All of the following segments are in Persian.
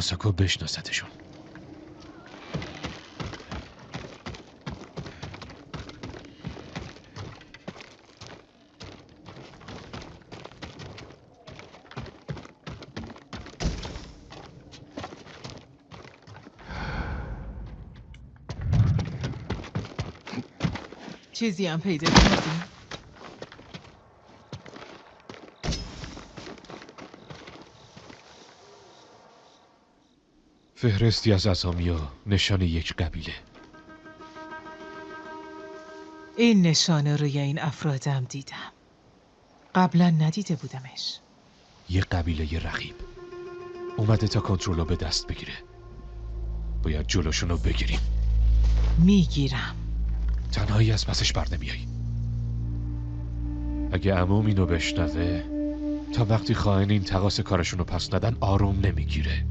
ماساکو بشناستشون. چیزی هم پیدا کردی؟ فهرستی از اسامی و نشان یک قبیله. این نشانه روی این افرادم دیدم. قبلا ندیده بودمش. یه قبیله رقیب اومده تا کنترل رو به دست بگیره. باید جلوشون رو بگیریم. میگیرم. تنهایی از پسش بر نمیایی. اگه عموم اینو بشنوه تا وقتی خائنین تقاص کارشون رو پس ندن آروم نمیگیره.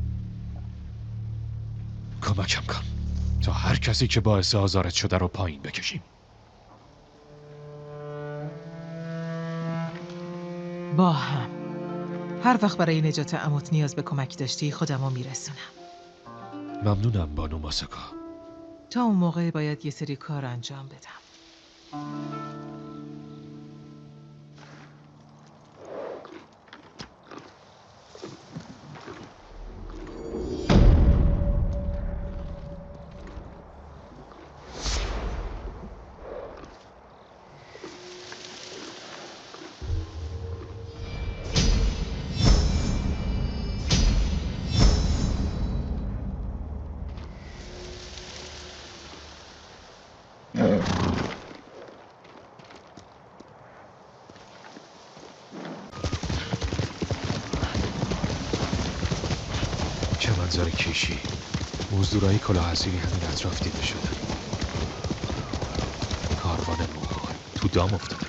کمکم کن تا هر کسی که باعث آزارت شده رو پایین بکشیم. با هم. هر وقت برای نجات عموت نیاز به کمک داشتی خودمو میرسونم. ممنونم بانو ماساکا. تا اون موقع باید یه سری کار انجام بدم. چه منظر کشی. مزدورای کلاه‌اسیری همین اطراف دیده شدن. کاروان مغول تو دام افتاده.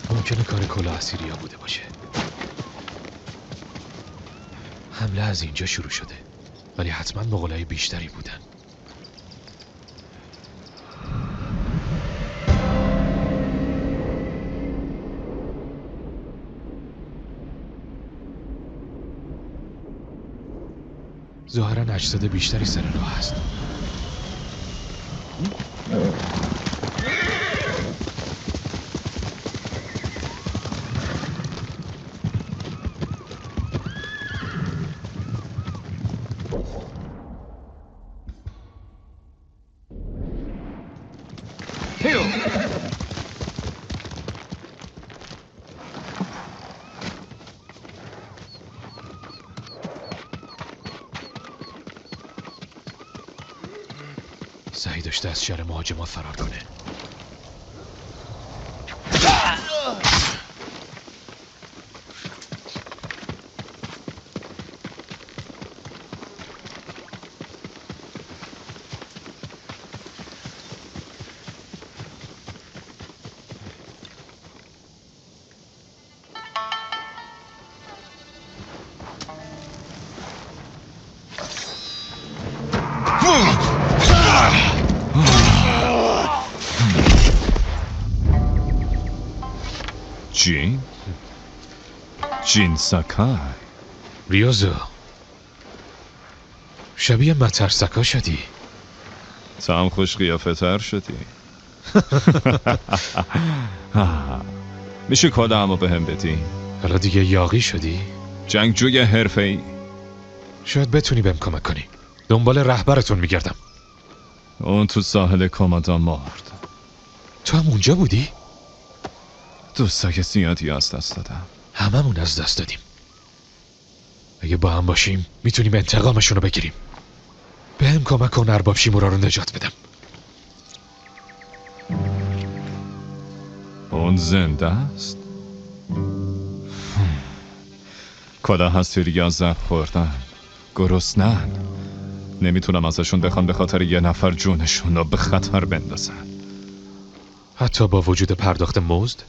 ممکنه کار کلاه‌اسیریا بوده باشه. حمله از اینجا شروع شده، ولی حتما مغولای بیشتری بودن. ظاهراً اجساد بیشتری سر راه هست. سعی داشته از شر مهاجمان فرار کنه. جین ساکای. ریوزو، شبیه مترسکا شدی. تو هم خوش قیافه تر شدی. میشه کادمو به هم بدی؟ حالا دیگه یاغی شدی؟ جنگجوی حرفه‌ای. شاید بتونی بهم کمک کنی. دنبال رهبرتون میگردم. اون تو ساحل کامادا مرد. تو هم اونجا بودی؟ دوستای زیادی از دست دادم. هممون از دست دادیم. اگه با هم باشیم میتونیم انتقامشون رو بگیریم. بهم کمک کن ارباب شیمورا رو نجات بدم. اون زنده است؟ کلاه‌اسیریا زخم خوردن، گرسنه‌ان. نمیتونم ازشون بخوام به خاطر یه نفر جونشون رو به خطر بندازن. حتی با وجود پرداخت مزد؟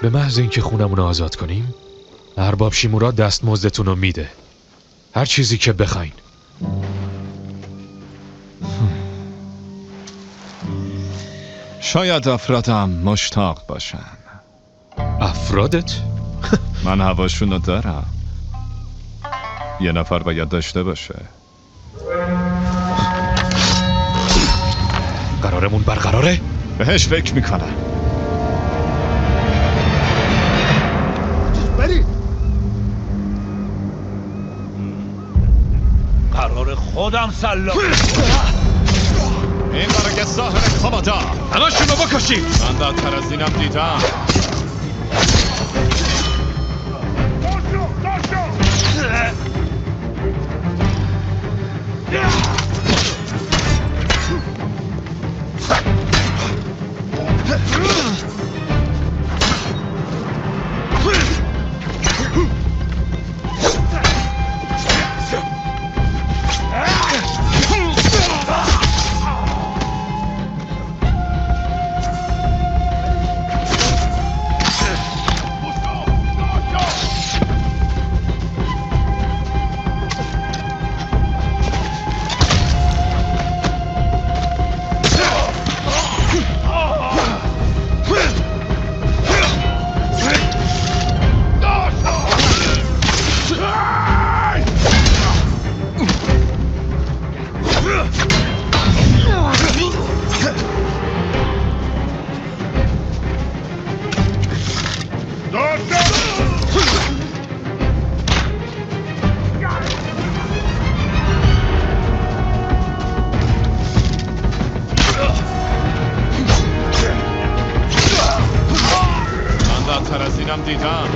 به محض اینکه خونمون رو آزاد کنیم ارباب شیمورا دستمزدتون رو میده. هر چیزی که بخواین. شاید افرادم مشتاق باشن. افرادت؟ من هواشونو دارم. یه نفر باید داشته باشه. قرارمون برقراره؟ بهش فکر میکنم. قرار خودم سلام این برای ساحر کامادا. همشونو بکشیم. من بدتر از اینم دیدم. بدتر از اینم دیدم.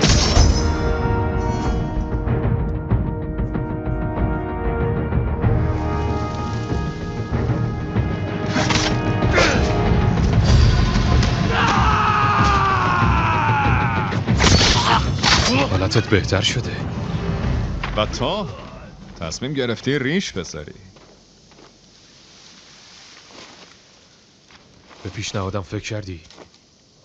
حالتت بهتر شده. و تو تصمیم گرفتی ریش بذاری. به پیشنهادم فکر کردی؟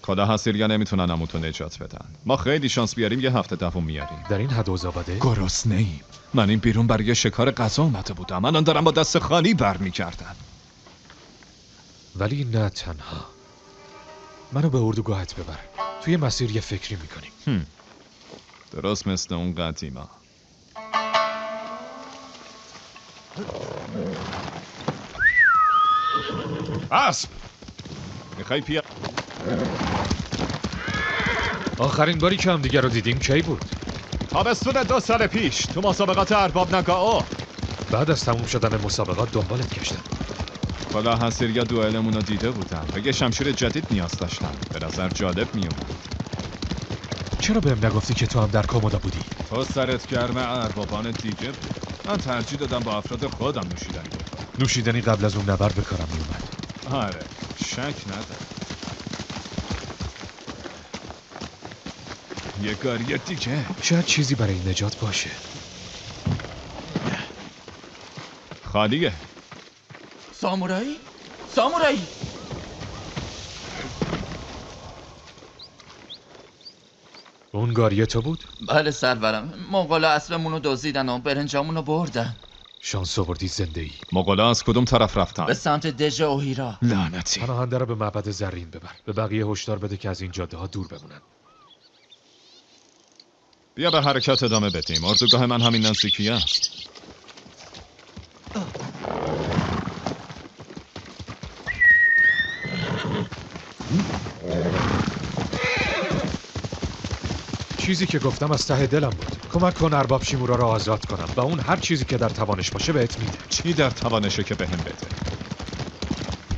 خدا حسیریا نمیتونن عموتو نجات بدن. ما خیلی شانس بیاریم یه هفته دووم میاریم. در این حد اوضاع بده؟ گرسنه‌ایم. من این بیرون برای شکار غذا اومده بودم. الان دارم با دست خالی برمیگردم. ولی نه تنها. منو به اردوگاهت ببر. توی مسیر یه فکری میکنیم. درست مثل اون قدیما. اسب! میخوای پیا؟ آخرین باری که هم دیگه رو دیدیم کی بود؟ تابستون 2 سال پیش تو مسابقات ارباب نگاو. بعد از تموم شدن مسابقات دنبالت گشتم. خدا حسیریا دوئلمون رو دیده بودم. بگه شمشیر جدید نیاز داشتم. به نظر جالب میومد. چرا بهم نگفتی که تو هم در کامودا بودی؟ تو سرت گرم اربابان دیگه بود. من ترجیح دادم با افراد خودم نوشیدنی بکنم. نوشیدنی قبل از اون نبرد به کارم میومد. آره، شک ندارم. یه گاریه دیگه. شاید چیزی برای نجات باشه. خالیه. سامورایی؟ سامورایی! اون گاریه تو بود؟ بله سرورم، مغولا اسبمون رو دزدیدن و برنجامون رو بردن. شانس آوردی زنده ای. مغولا از کدوم طرف رفتن؟ به سمت دژ اوهیرا. لعنتی. پناهنده رو به معبد زرین ببر. به بقیه هشدار بده که از این جاده ها دور بمونن. بیا به حرکت ادامه بدیم. اردوگاه من همین نزدیکی است. چیزی که گفتم از ته دلم بود. کمک کن ارباب شیمورا را آزاد کنم و اون هر چیزی که در توانش باشه بهت میده. چی در توانشه که بهم بده؟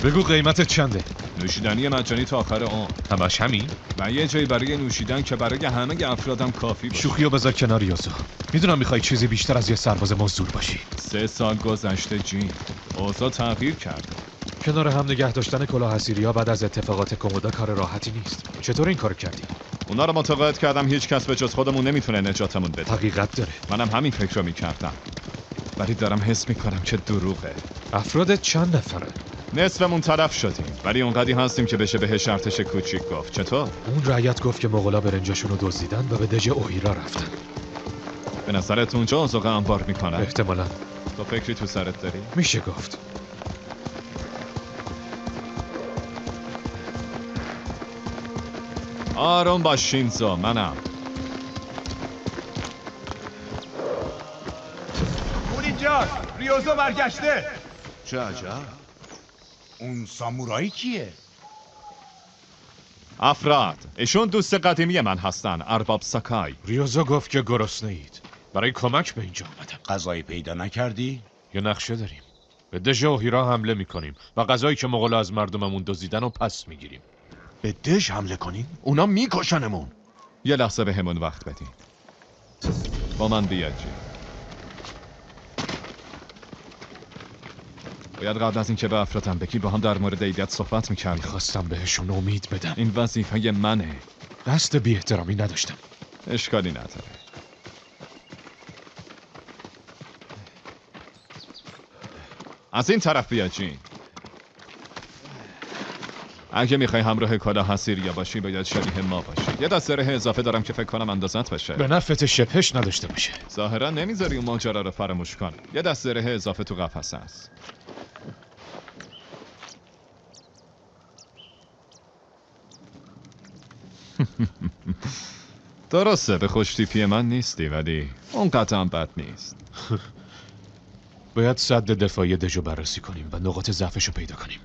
بگو قیمتت چنده؟ نوشیدنی مجانی تا آخر عمر. همش همین؟ و یه جایی برای نوشیدن که برای همه افرادم کافی باشه. شوخیو بذار کنار یوزو. میدونم میخوای چیزی بیشتر از یه سرباز مزدور باشی. 3 سال گذشته جین. اوضاع تغییر کرده. کنار هم نگه داشتن کلاه حسیریا بعد از اتفاقات کمودا کار راحتی نیست. چطور این کارو کردی؟ اونا رو متقاعد کردم هیچ کس به جز خودمون نمیتونه نجاتمون بده. حقیقت داره. منم همین فکر رو میکردم. ولی دارم حس میکنم که دروغه. افرادت چند نفره؟ نصفمون تلف شدیم. ولی اونقدی هستیم که بشه بهش ارتش کوچیک گفت. چطور؟ اون رعیت گفت که مغولا برنجاشون رو دزدیدن و به دژ اوهیرا رفتن. به نظرت اونجا آزاقه انبار میکنه؟ احتمالاً. تو فکری تو سرت داری؟ میشه گفت. آروم باش شینزو. منم. اینجاست. ریوزو برگشته. چه عجب. اون سامورایی کیه؟ افراد، ایشون دوست قدیمی من هستن، ارباب ساکای. ریوزو گفت که گرسنه اید. برای کمک به اینجا آمدم. غذایی پیدا نکردی؟ یه نقشه داریم. به دژ اوهیرا حمله میکنیم و غذایی که مغولا از مردممون دزدیدن و پس میگیریم. به دژ حمله کنین؟ اونا میکشنمون. یه لحظه به همون وقت بدین. با من بیاد جی. باید قبل از اینکه به افراتم بگی با هم در مورد ایدیت صحبت میکردیم. میخواستم بهشون امید بدم. این وظیفه منه. قصد بی احترامی نداشتم. اشکالی نداره. از این طرف بیا جین. اگه میخوای همراه کلاه حسیریا باشی باید شبیه ما باشی. یه دست ره اضافه دارم که فکر کنم اندازت بشه. به نفعت شبهش نداشته باشه. ظاهرا نمیذاری اون ماجرا رو فراموش کنه. یه دست ره اضافه تو قفسه است. درسته به خوشتیپی من نیستی ولی اون قطعا بد نیست. باید سد دفاعی دژو بررسی کنیم و نقاط ضعفش رو پیدا کنیم.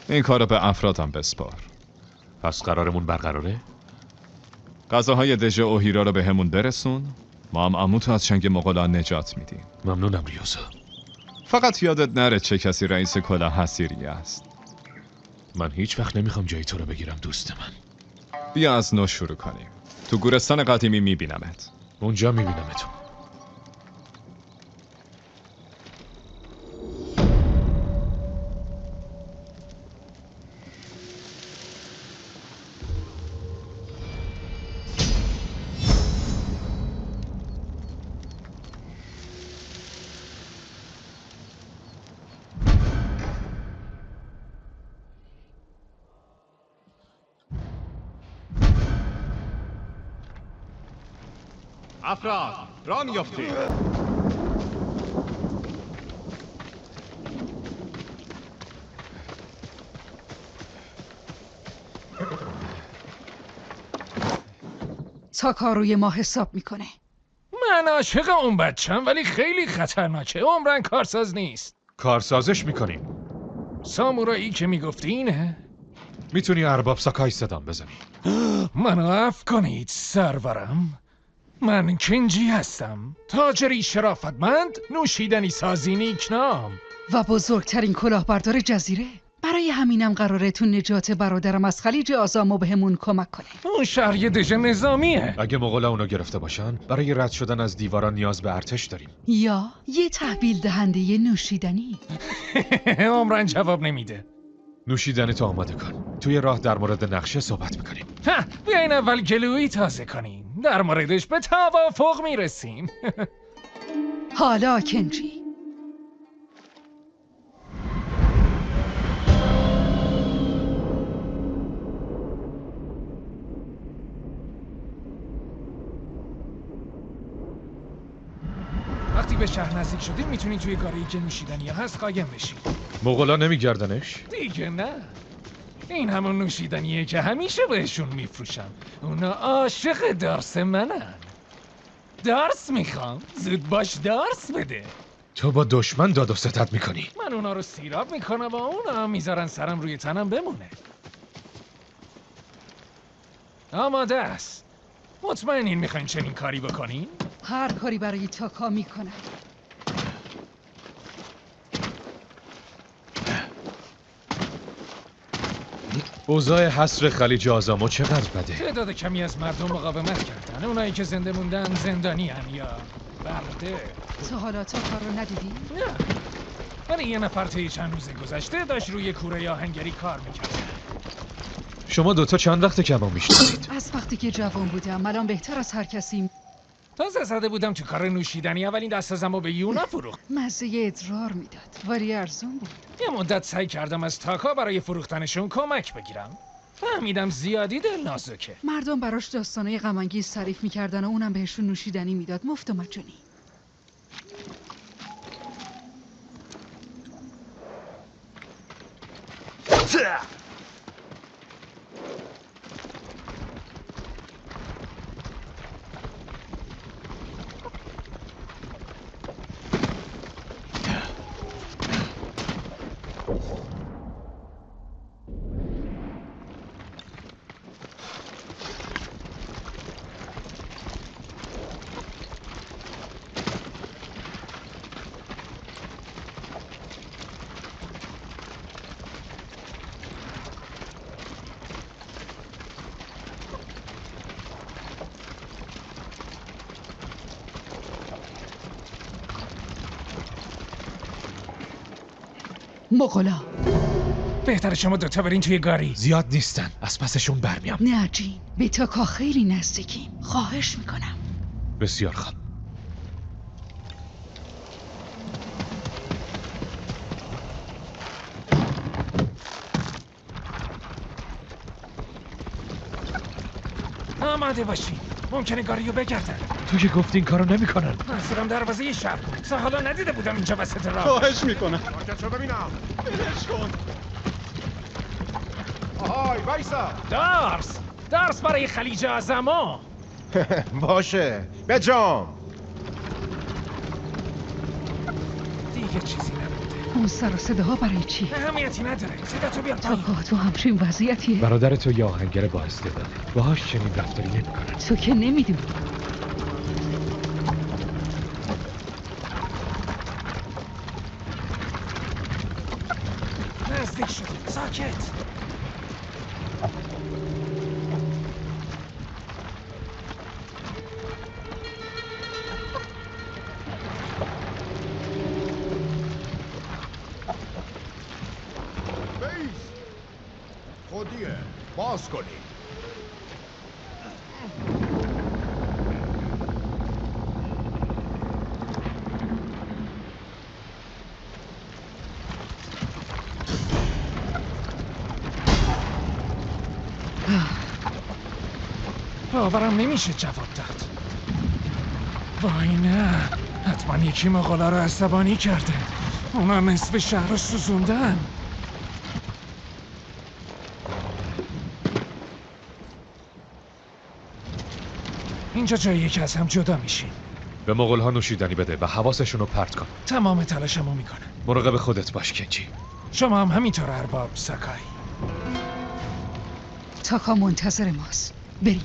این کارو به افرادم بسپار. پس قرارمون برقراره؟ غذاهای دژ اوهیرا رو به همون برسون. ما هم عموتو از چنگ مغولا نجات میدیم. ممنونم ریوزو. فقط یادت نره چه کسی رئیس کلاه حسیری است. من هیچ وقت نمیخوام جای تو رو بگیرم دوست من. بیا از نو شروع کنیم. تو گورستان قدیمی میبینمت. اونجا میبینمتون. افراد را میافتید. تا روی ما حساب میکنه. من عاشق اون بچم ولی خیلی خطرناکه. عمرن کارساز نیست. کارسازش میکنیم. سامورایی که میگفتی اینه؟ میتونی ارباب ساکای صدام بزنی. منو عفو کنید سرورم. من کنجی هستم، تاجری شرافتمند، نوشیدنی سازی نیکنام و بزرگترین کلاهبردار جزیره. برای همینم قراره تو نجات برادرم از خلیج آزامو بهمون کمک کنه. اون شهر یه دژ نظامیه. اگه مغولا اونو گرفته باشن برای رد شدن از دیواران نیاز به ارتش داریم. یا یه تحویل دهنده نوشیدنی. عمرن جواب نمیده. نوشیدنی تو آماده کن. توی راه در مورد نقشه صحبت میکنیم. بیاین اول گلویی تازه کنیم. در موردش به توافق میرسیم. حالا کنجی وقتی به شهر نزدیک شدیم میتونی توی گاره‌ای که نوشیدنی هست قایم بشی. مغولا نمیگردنش؟ دیگه نه. این همون نوشیدنیه که همیشه بهشون میفروشم. اونا عاشق دارس منن. درس میخوام. زود باش درس بده. تو با دشمن داد و ستد میکنی. من اونا رو سیراب میکنم و اونا میذارن سرم روی تنم بمونه. آماده است. مطمئنین میخواین چنین کاری بکنین؟ هر کاری برای تاکا میکنه. اوضاع حصر خلیج آزامو چقدر بده؟ تعداد کمی از مردم مقاومت کردن. اونایی که زنده موندن زندانی هن یا برده. تو حالا تاکا رو ندیدی؟ نه. ولی یه نفر طی چند روز گذشته داشت روی کوره آهنگری کار میکرد. شما دوتا چند وقت کمان میشناسید؟ از وقتی که جوان بودم الان بهتر از هر کسی. تازه زده بودم تو کار نوشیدنی. اولین دستازمو به یونا فروخت. مزه ادرار میداد ولی ارزون بود. یه مدت سعی کردم از تاکا برای فروختنشون کمک بگیرم. فهمیدم زیادی دل نازکه. مردم براش داستانای غم‌انگیز تعریف میکردن و اونم بهشون نوشیدنی میداد مفت و مجانی. مغلا. بهتره شما دوتا برین توی گاری. زیاد نیستن، از پسشون برمیام. نه جین، به تاکا خیلی نزدیکیم. خواهش میکنم. بسیار خوب. آماده باشی. ممکنه گاریو بگردن. تو که گفتی این کارو نمیکنن. منظورم دروازه شهر بود. تا حالا ندیده بودم اینجا وسط راه. خواهش میکنم. مارکت رو ببینم. بلش کن. آهای وایسا. درس برای خلیج اعظما. باشه. بجام. دیگه چیزی نبوده. اون سر و صداها برای چی؟ اهمیتی نداره. صدا تو بیار پایین. تاکا تو همچین وضعیتیه. برادر تو یه آهنگر با استعداده. باهاش چنین رفتاری نمیکنن. تو که نمیدونی. نزدیک شدیم. ساکت. خودیه. باز کنی. باورم نمیشه جواب داد. وای نه، حتما یکی مغولا رو عصبانی کرده. اونا نصف شهر رو سوزوندن. اینجا جاییه که از هم جدا میشیم. به مغول‌ها نوشیدنی بده و حواسشون رو پرت کن. تمام تلاشمو میکنم. مراقب خودت باش کنجی. شما هم همینطور ارباب ساکای. تاکا منتظر ماست. بریم.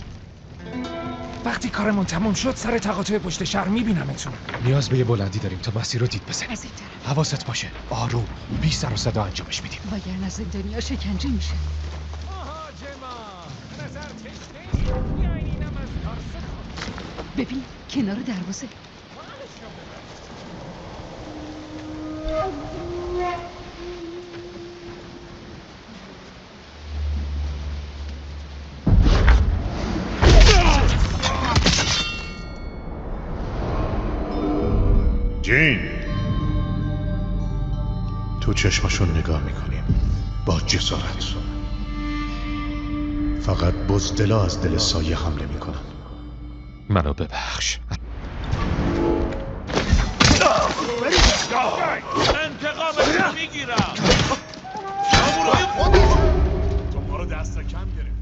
وقتی کارمون تموم شد سر تقاطع پشت شهر میبینمتون. نیاز به یه بلندی داریم تا مسیر رو دید بزنیم. از این طرف. حواست باشه. آروم. بی سر و صدا انجامش میدیم. وگرنه زندانیا شکنجه میشه. مهاجما نظر کشتی یعنی اینم از کار سخن. ببین کنار دروازه. جین. تو چشمشون نگاه میکنیم با جسارت. فقط بزدلا از دل سایه حمله میکنن. منو ببخش. انتقامت میگیرم. سامورای خودش. تو ما رو دست کم گرفتی.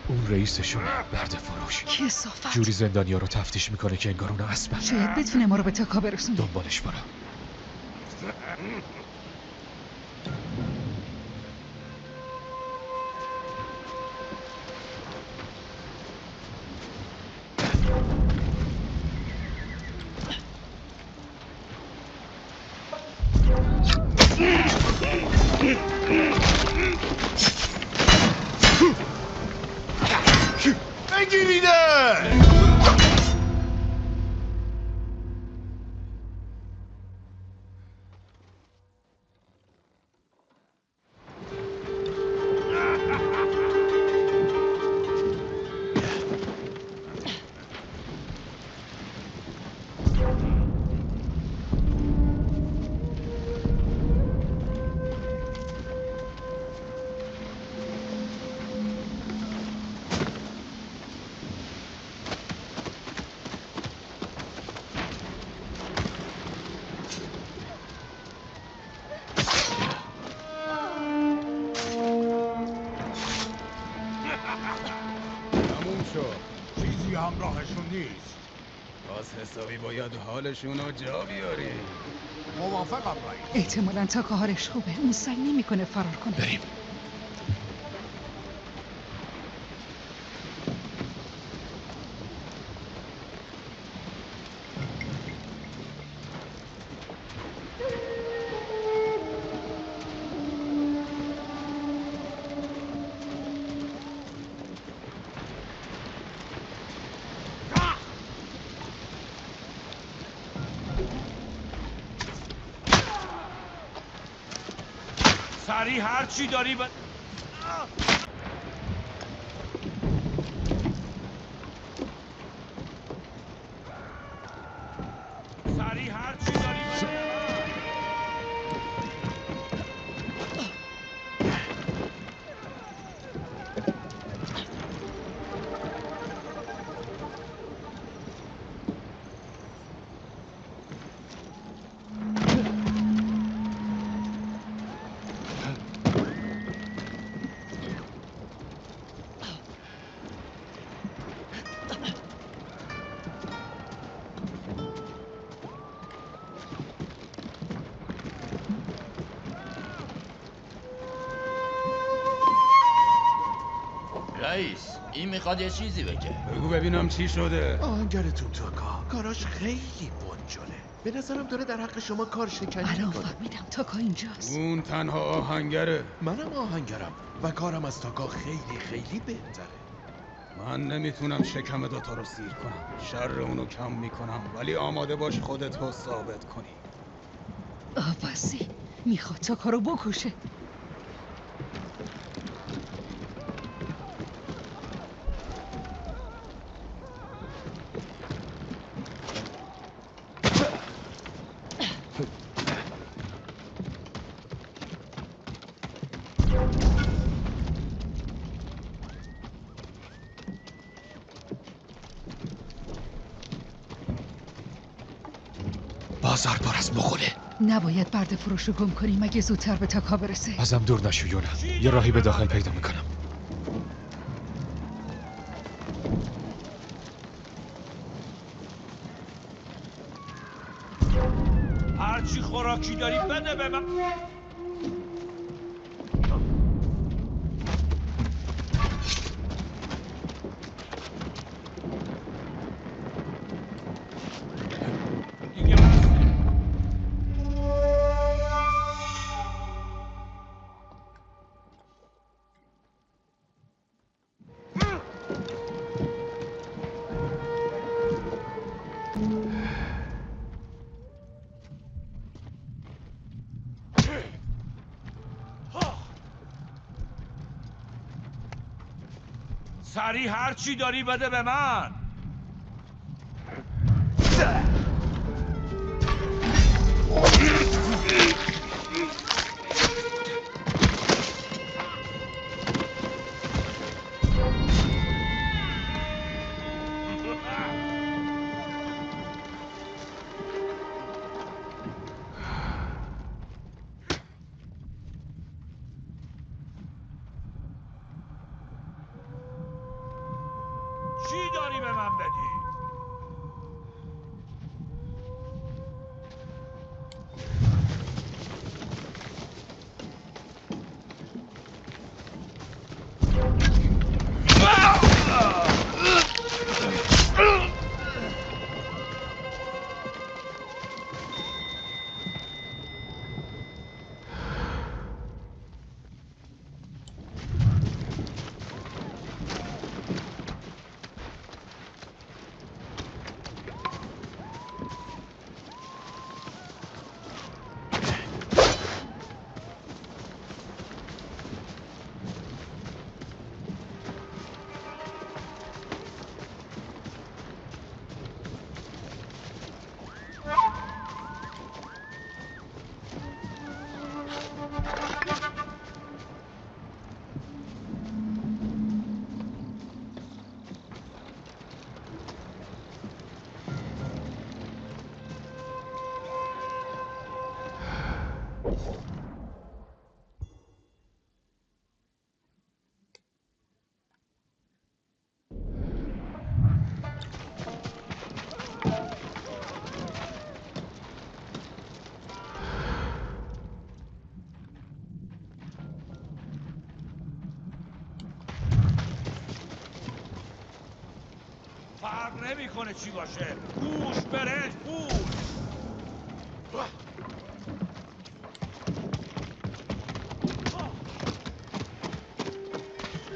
اون رئیسشونه، برد فروش. کثافت. جوری زندانیا رو تفتیش میکنه که انگار اونا اسبن. شاید بتونه ما رو به تاکا برسونه. دنبالش برو. بگیریده. همراهشون نیست. باز حسابی باید حالشون رو جا بیاری. موافقم رئیس. احتمالاً تا کارش خوبه. اون سعی نمیکنه فرار کنه. بریم. سریع هر چی داری سریع هر چی داری رئیس این میخواد یه چیزی بگه. بگو ببینم چی شده. آهنگرتون تاکا کاراش خیلی بنجله. به نظرم داره در حق شما کار شکنی الان میکنه. فهمیدم تاکا اینجاست. اون تنها آهنگره. منم آهنگرم و کارم از تاکا خیلی خیلی بهتره. من نمیتونم شکم دوتا رو سیر کنم. شر اونو کم میکنم ولی آماده باش خودت رو ثابت کنی. آبازی میخواد تاکا رو بکشه. بازار پر از مغوله. نباید برد فروش رو گم کنیم اگه زودتر به تاکا برسه. ازم دور نشو یونا. یه راهی به داخل پیدا میکنم. هر چی خوراکی داری بده به من. دیگه بس. سریع هر چی داری بده به من. چی داری به من بدی؟ فرق نمیکنه چی باشه. گوش، برنج، پول.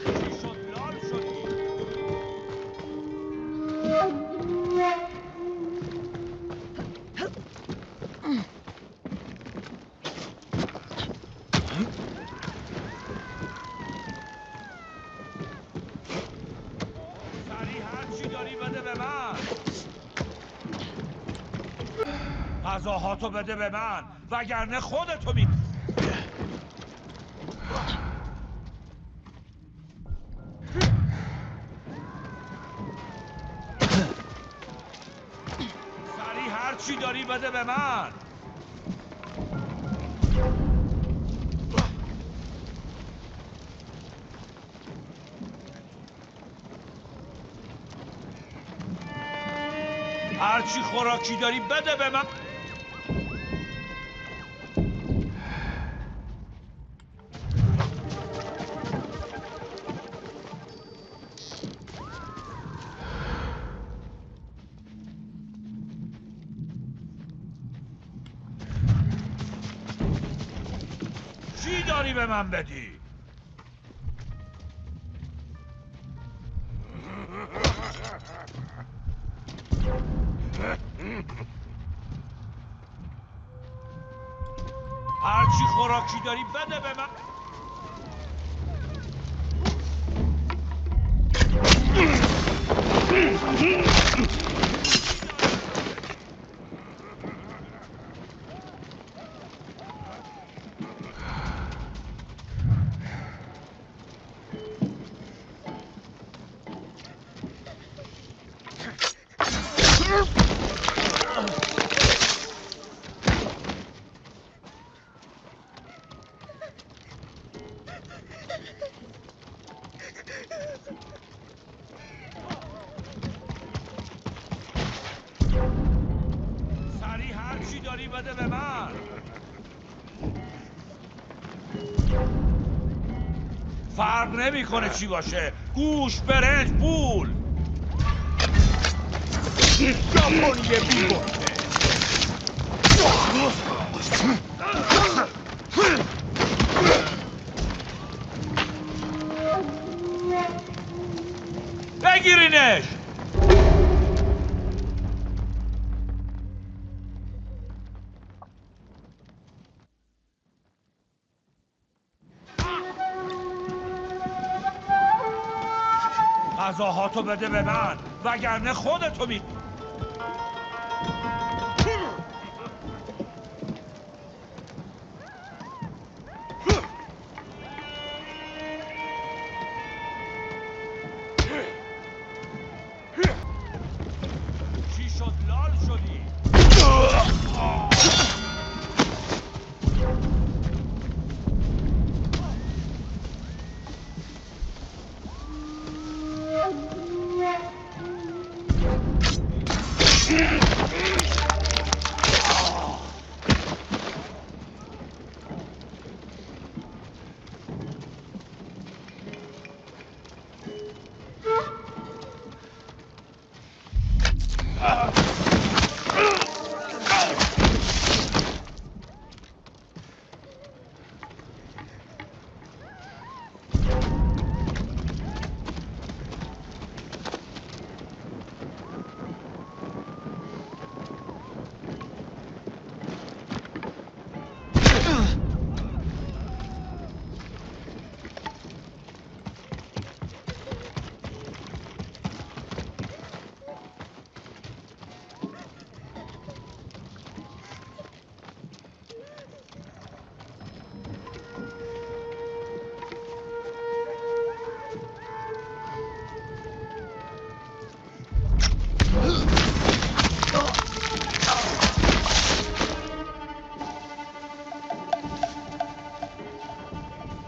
چی شد لال شدی؟ سریع هر چی داری بده به من. غذاهاتو بده به من وگرنه خودتو می... سریع هر چی داری بده به من. هر چی خوراکی داری بده به من. چی داری به من بدی؟ هر چی خوراکی داری بده به من. سریع هر چی داری بده به من. فرق نمیکنه چی باشه. گوش، برنج، پول. ژاپنی بی‌گفته. بگیرینش. غذاهاتو بده به من وگرنه خودتو می... چی شد لال شدی؟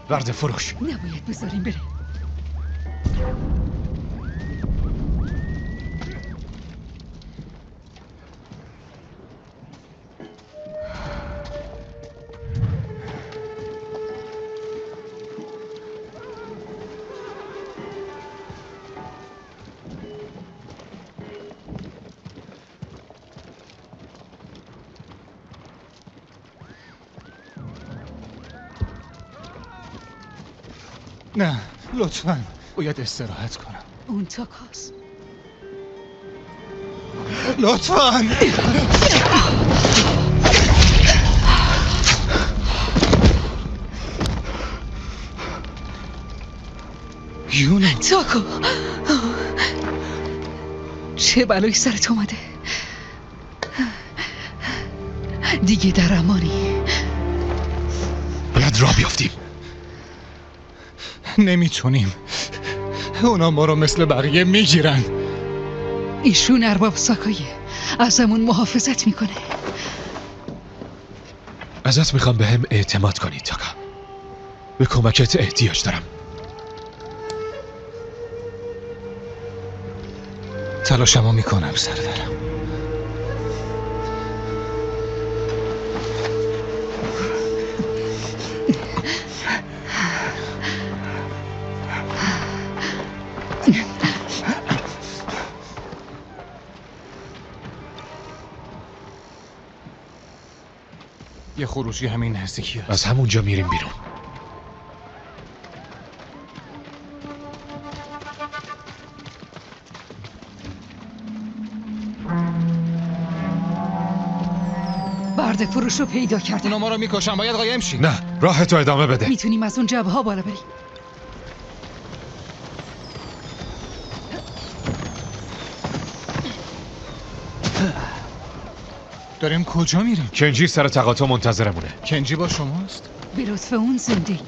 برده فروش. نباید بذاریم بره. نه لطفاً باید استراحت کنم. اون تاکاست. لطفاً. یونا تاکو، چه بلایی سرت اومده؟ دیگه در امانی. باید راه بیافتیم. نمیتونیم، اونا ما رو مثل بقیه میگیرن. ایشون ارباب ساکایه، ازمون محافظت میکنه. ازت میخوام به هم اعتماد کنی تاکا. به کمکت احتیاج دارم. تلاشمو میکنم سردارم. یه خروجی همین نزدیکی هست. از همونجا میریم بیرون. برده فروش رو پیدا کردن. اونا ما رو میکشن، باید قایم شی. نه، راه تو ادامه بده. میتونیم از اون جبهه ها بالا بریم. داریم کجا میریم؟ کنجی سر تقاطع منتظرمونه. کنجی با شماست؟ به لطف اون زنده.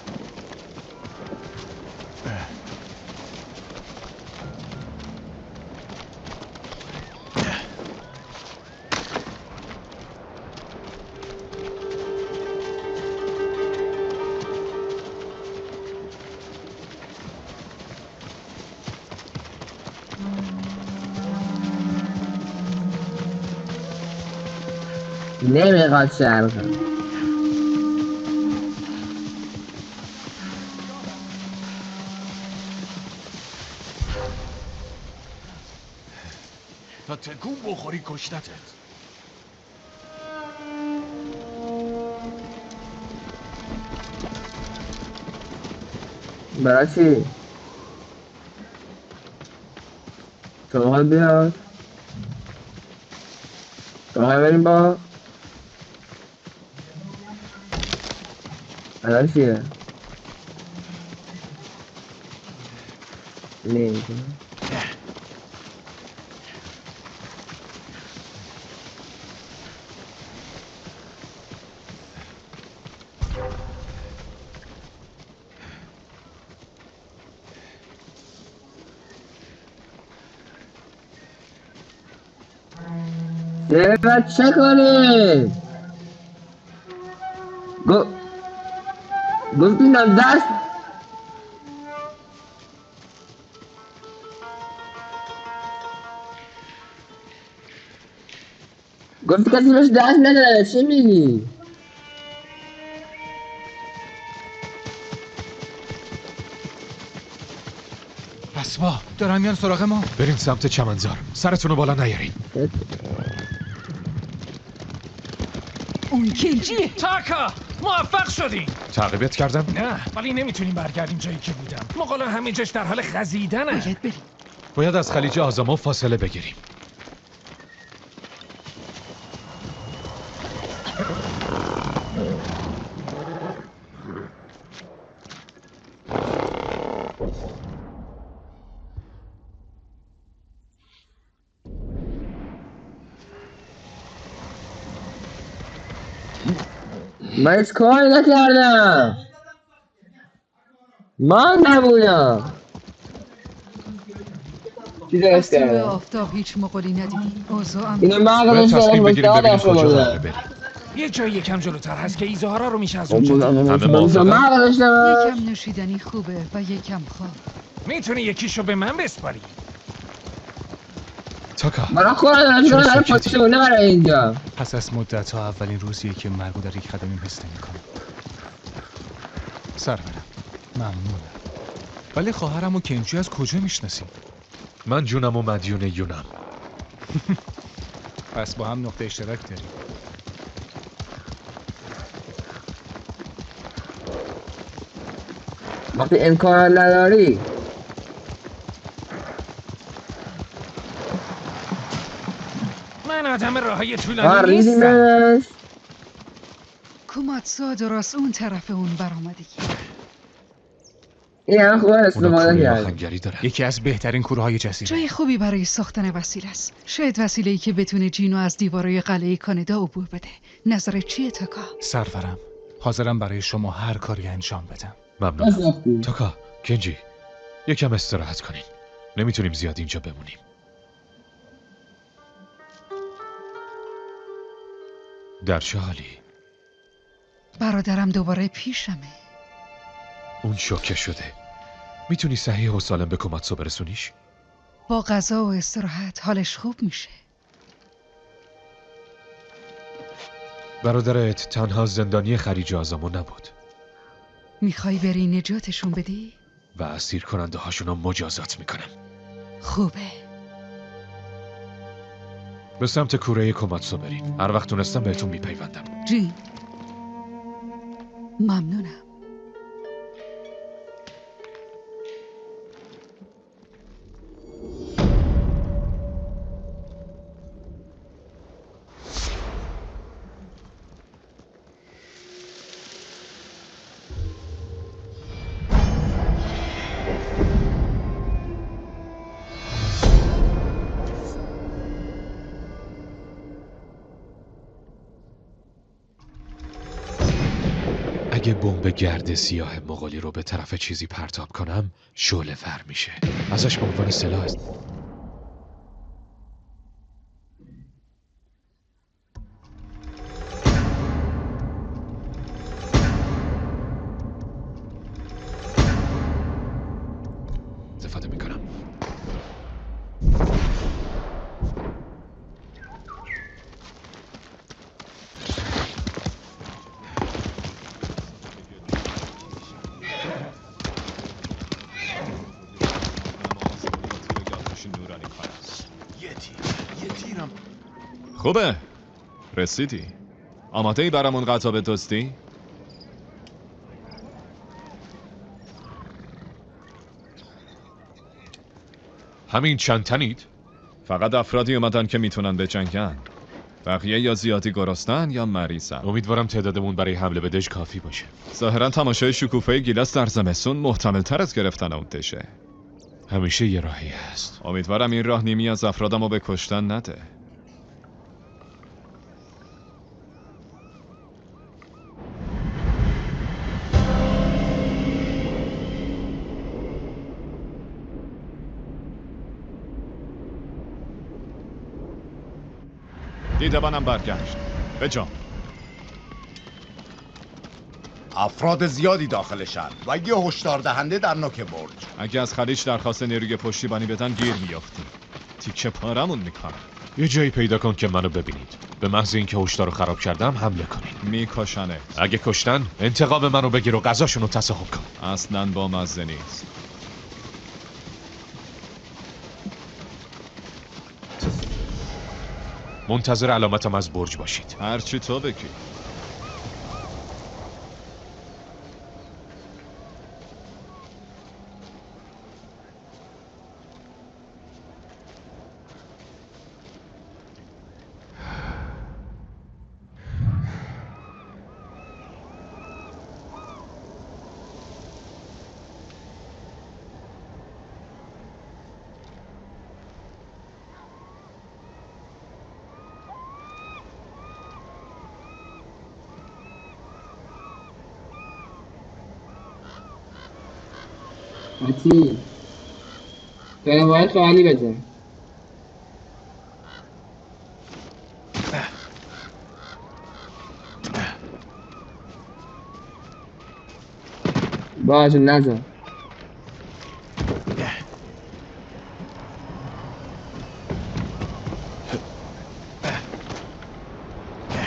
نمیخواد شرقم. تا تکون بخوری کشتتت. برای چی؟ تو میخوای بیاد؟ تو میخوای بریم با؟ الان چیه؟ نمی‌دونم. چه کنی؟ گفتیم دست گفتی کسی بهش دست نده. چی میگی؟ اسبا دارن میان سراغ ما. بریم سمت چمنزار. سرتون رو بالا نیارین. اون کنجیه. تاکا موفق شدیم. تعقیبت کردم؟ نه ولی نمیتونیم برگردیم جایی که بودم. مقاله همه جاش در حال خزیدنه. باید بریم. باید از خلیج آزامو فاصله بگیریم. من هیچ کاری نکردم. من نبودم. چی درست از تو کردم؟ آفتاب هیچ مقالی ندیدی. اوضاعم اینو باید مغزش تصمیم دارم بگیریم ببینیم کجا بوده. قراره بریم. یه جایی یکم جلوتر هست که ایزوهارا رو میشه از اونجا دید. همه موافقن؟ مغزش دارم. یکم نوشیدنی خوبه و یکم خواب. میتونی یکیشو به من بسپاری. تاکا برای خودم چرا دارم ساکتی؟ پشتونه برای اینجا. پس از مدت ها اولین روزیه که مرگو در یک قدمی حس نمی‌کنم. سرورم ممنونم. ولی خواهرم و کنجی از کجا میشناسیم؟ من جونم و مدیون یونم. پس با هم نقطه اشتراک داریم. وقتی امکان نداری من آدم راههای طولانی ریدی نیستم. منش کوماتسو درست اون طرف اون برآمدگی. این هم خوب اونا استفاده کوره کرد. آهنگری دارن. یکی از بهترین کوره های جزیره. جای خوبی برای ساختن وسیله است. شاید وسیله‌ای که بتونه جینو از دیوارهای قلعه کانادا عبور بده. نظرت چیه تاکا؟ سرورم، حاضرم برای شما هر کاری انجام بدم. ممنونم. تاکا، کنجی، یکم استراحت کنین. نمیتونیم زیاد اینجا بمونیم. در چه حالی؟ برادرم دوباره پیشمه. اون شوکه شده. میتونی صحیح و سالم به کوماتسو برسونیش؟ با غذا و استراحت حالش خوب میشه. برادرت تنها زندانی خلیج آزامو نبود میخوای بری نجاتشون بدی؟ و اسیر کننده هاشونو مجازات میکنم. خوبه. به سمت کوره کوماتسو برین. هر وقت تونستم بهتون میپیوندم. جین، ممنونم. اگه بمب گرد سیاه مغولی رو به طرف چیزی پرتاب کنم شعله ور میشه. ازش به عنوان سلاح است. استفاده میکنم. یه تیرم. خوبه، رسیدی. آماده ای برامون غذا بدزدی؟ همین چند تنید؟ فقط افرادی اومدن که میتونن بجنگن. بقیه یا زیادی گرسنن یا مریضن. امیدوارم تعدادمون برای حمله به دژ کافی باشه. ظاهرا تماشای شکوفه گیلاس در زمستون محتمل تر از گرفتن اون دژه. همیشه یه راهی هست. امیدوارم این راه نیمی از افرادمو به کشتن نده. دیدبانم برگشت. به جا. افراد زیادی داخل شهر و یه هشدار دهنده در نوک برج. اگه از خلیج درخواست نیروی پشتیبانی بدن گیر میافتیم. تیکه پارمون میکنن. یه جایی پیدا کن که منو ببینید. به محض اینکه هشدار رو خراب کردم حمله کنید. میکشنه. اگه کشتن انتقام منو بگیر و غذاشونو تصاحب کن. اصلاً با مزه نیست. منتظر علامتم از برج باشید. هرچی تو بگی. متی برم باید خواهلی بزن. باشه نزن.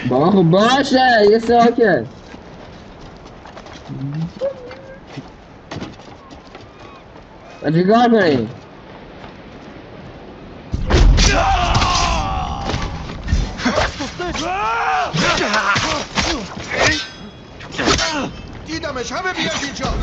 بابا خب باشه یه ساکت. و چیکار کنیم؟ دیدمش. همه بیاد اینجا.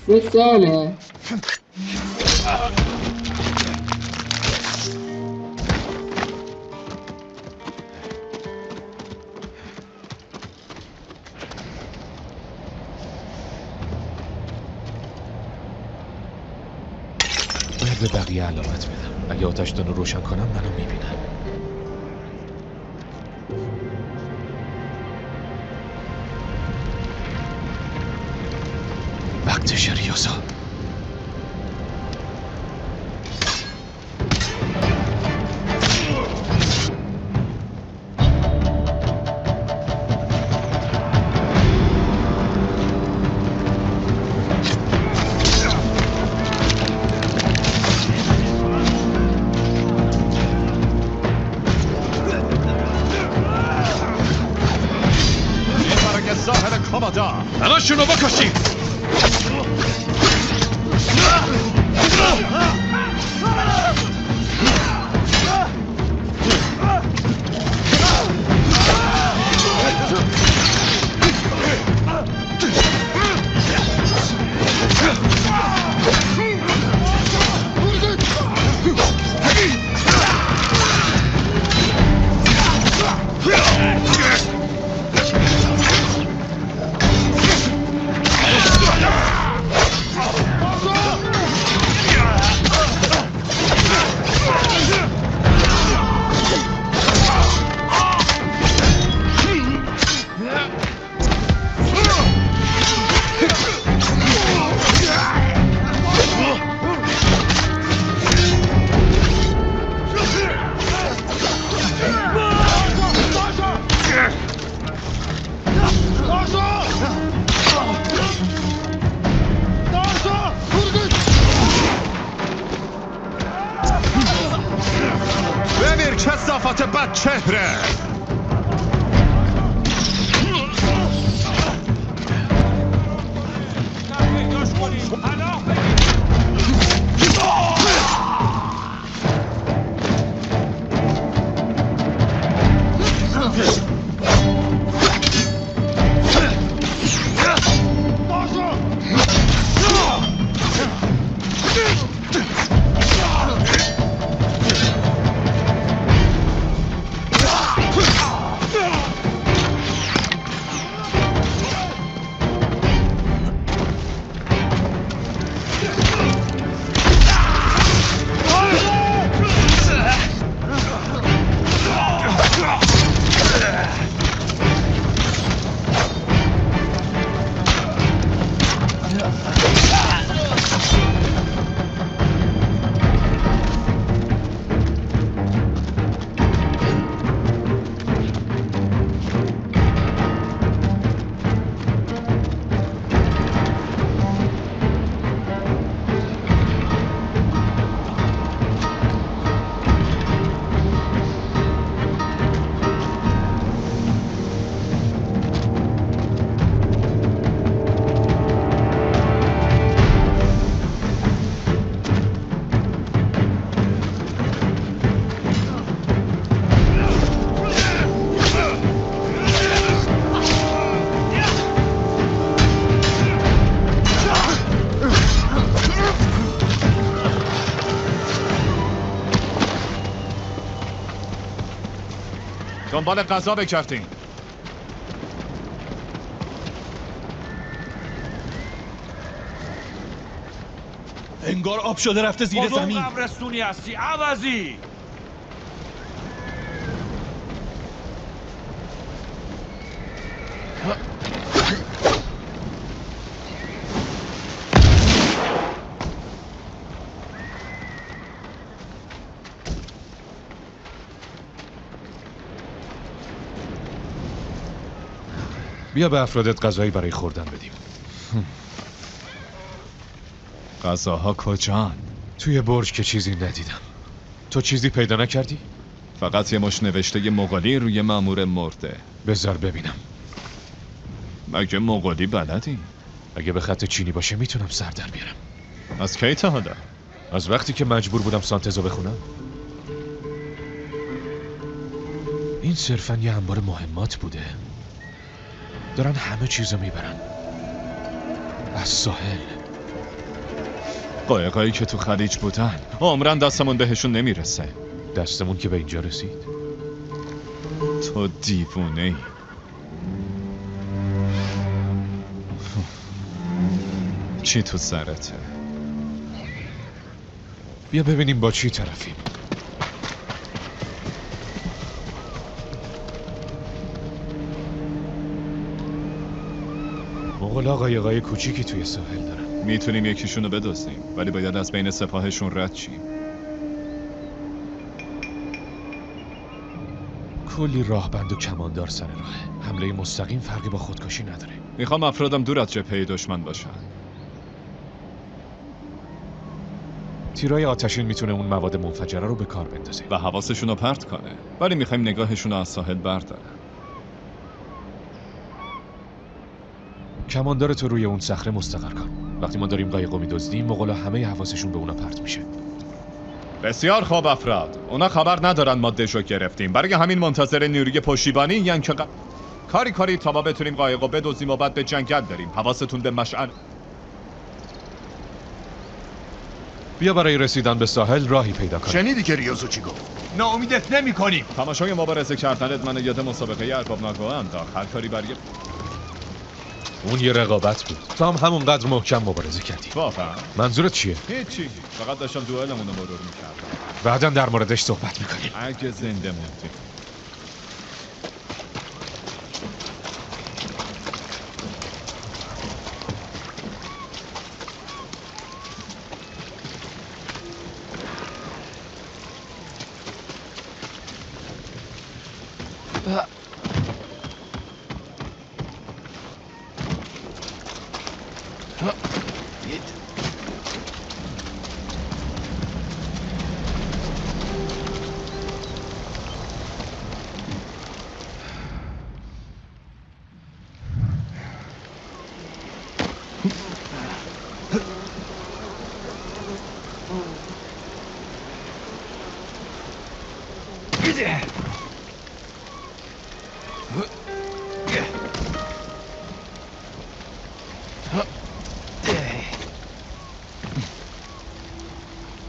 سه ساله. باید به بقیه علامت بدم. اگه آتشدان رو روشن کنم منو میبینن. وقتش ریاضا. همشون رو بکشیم. ببین کثافت بدچهره. دنبال غذا بگردین. انگار آب شده رفته زیر زمین. کدوم قبرستونی هستی عوضی؟ بیا به افرادت غذایی برای خوردن بدیم. غذاها کجان؟ توی برج که چیزی ندیدم. تو چیزی پیدا نکردی؟ فقط یه مش نوشته مغولی روی مأمور مرده. بذار ببینم. مگه مغولی بلدی؟ اگه به خط چینی باشه میتونم سر در بیارم. از کی تا حالا؟ از وقتی که مجبور بودم سانتزو بخونم. این صرفاً یه انبار مهمات بوده. دارن همه چیزو میبرن. از ساحل. قایقایی که تو خلیج بودن عمرن دستمون بهشون نمیرسه. دستمون که به اینجا رسید. تو دیوونه ای. چی تو سرته؟ بیا ببینیم با چی طرفیم. مغولا قایقای کوچیکی توی ساحل دارن. میتونیم یکیشونو بدزدیم ولی باید از بین سپاهشون رد شیم. کلی راهبند و کماندار سر راهه. حمله مستقیم فرقی با خودکشی نداره. میخوام افرادم دور از جبهه دشمن باشن. تیرای آتشین میتونه اون مواد منفجره رو به کار بندازه و حواسشون رو پرت کنه. ولی میخوایم نگاهشون رو از ساحل بردارن. کماندار تو روی اون صخره مستقر کن. وقتی ما داریم قایقو میدزدیم مغولا همه حواسشون به اونا پرت میشه. بسیار خوب افراد. اونا خبر ندارن ما دژو گرفتیم. برای همین منتظر نیروی پشتیبانی یعنی که کاری تا ما بتونیم قایقو بدزدیم و بعد به جنگل بریم. حواستون به مشعل. بیا برای رسیدن به ساحل راهی پیدا کن. شنیدی که ریوزو چی گفت؟ ناامیدت نمی کنیم. تماشای مبارزه کردنت من یاد مسابقه ارباب ناگاه انداخت. هر کاری برای اون یه رقابت بود. تو هم همونقدر محکم مبارزه کردی. واقعا؟ منظورت چیه؟ هیچی. فقط داشتم دوئلمون رو مرور میکردم. بعداً در موردش صحبت میکنیم. اگه زنده موندیم.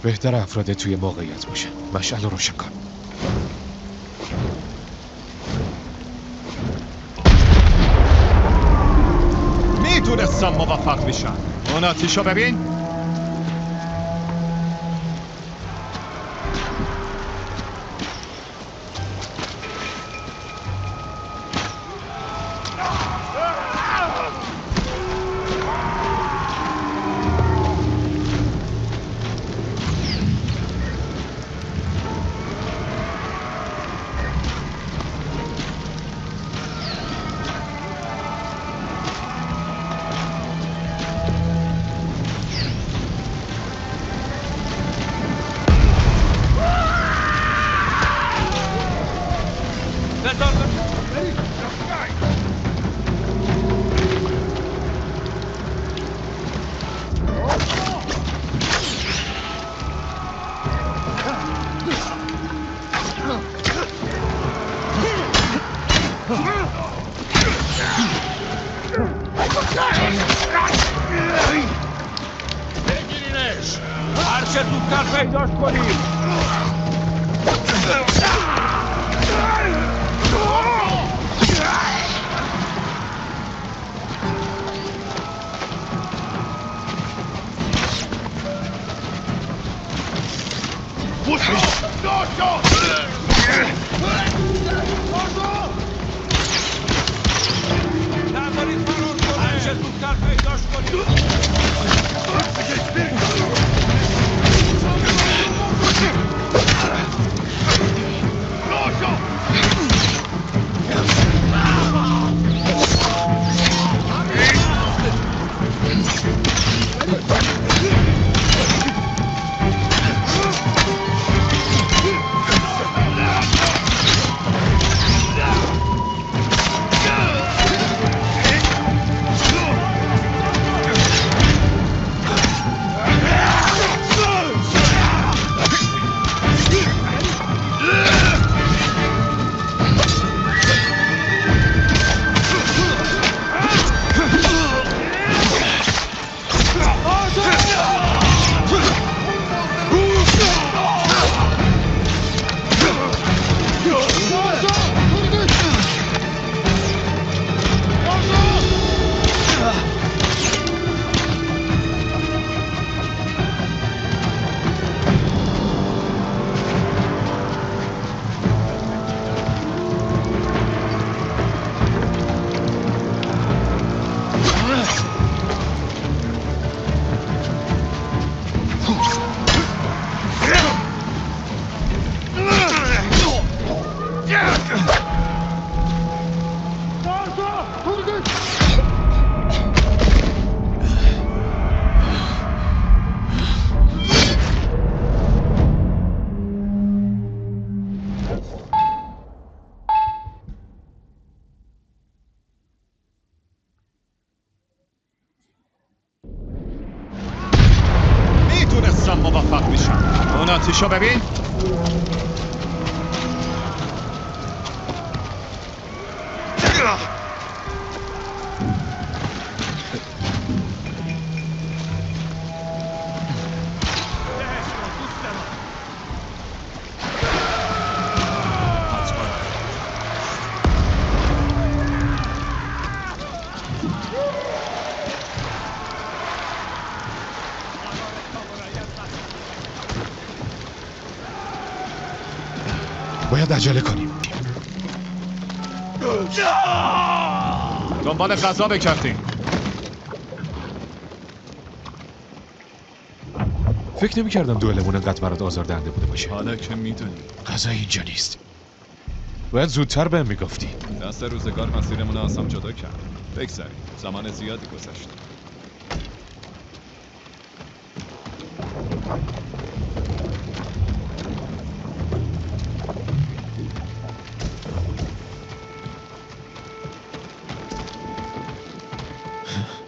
بهتر افراد توی موقعیت باشه. مشعل رو روشن کن. میدونستم موفق میشن. اون آتیشو ببین. بگیرینش. هرچه زودتر پیداش کنیم. میدونستم موفق میشم. اون آتیشو ببین. باید عجله کنیم. دنبال غذا بکردیم. فکر نمی کردم دوئلمون انقدر برات آزاردهنده بوده باشه. حالا که میدونی غذا اینجا نیست. باید زودتر بهم میگفتی. دست روزگار مسیرمون از هم جدا کرد. بگذاریم. زمان زیادی گذشت.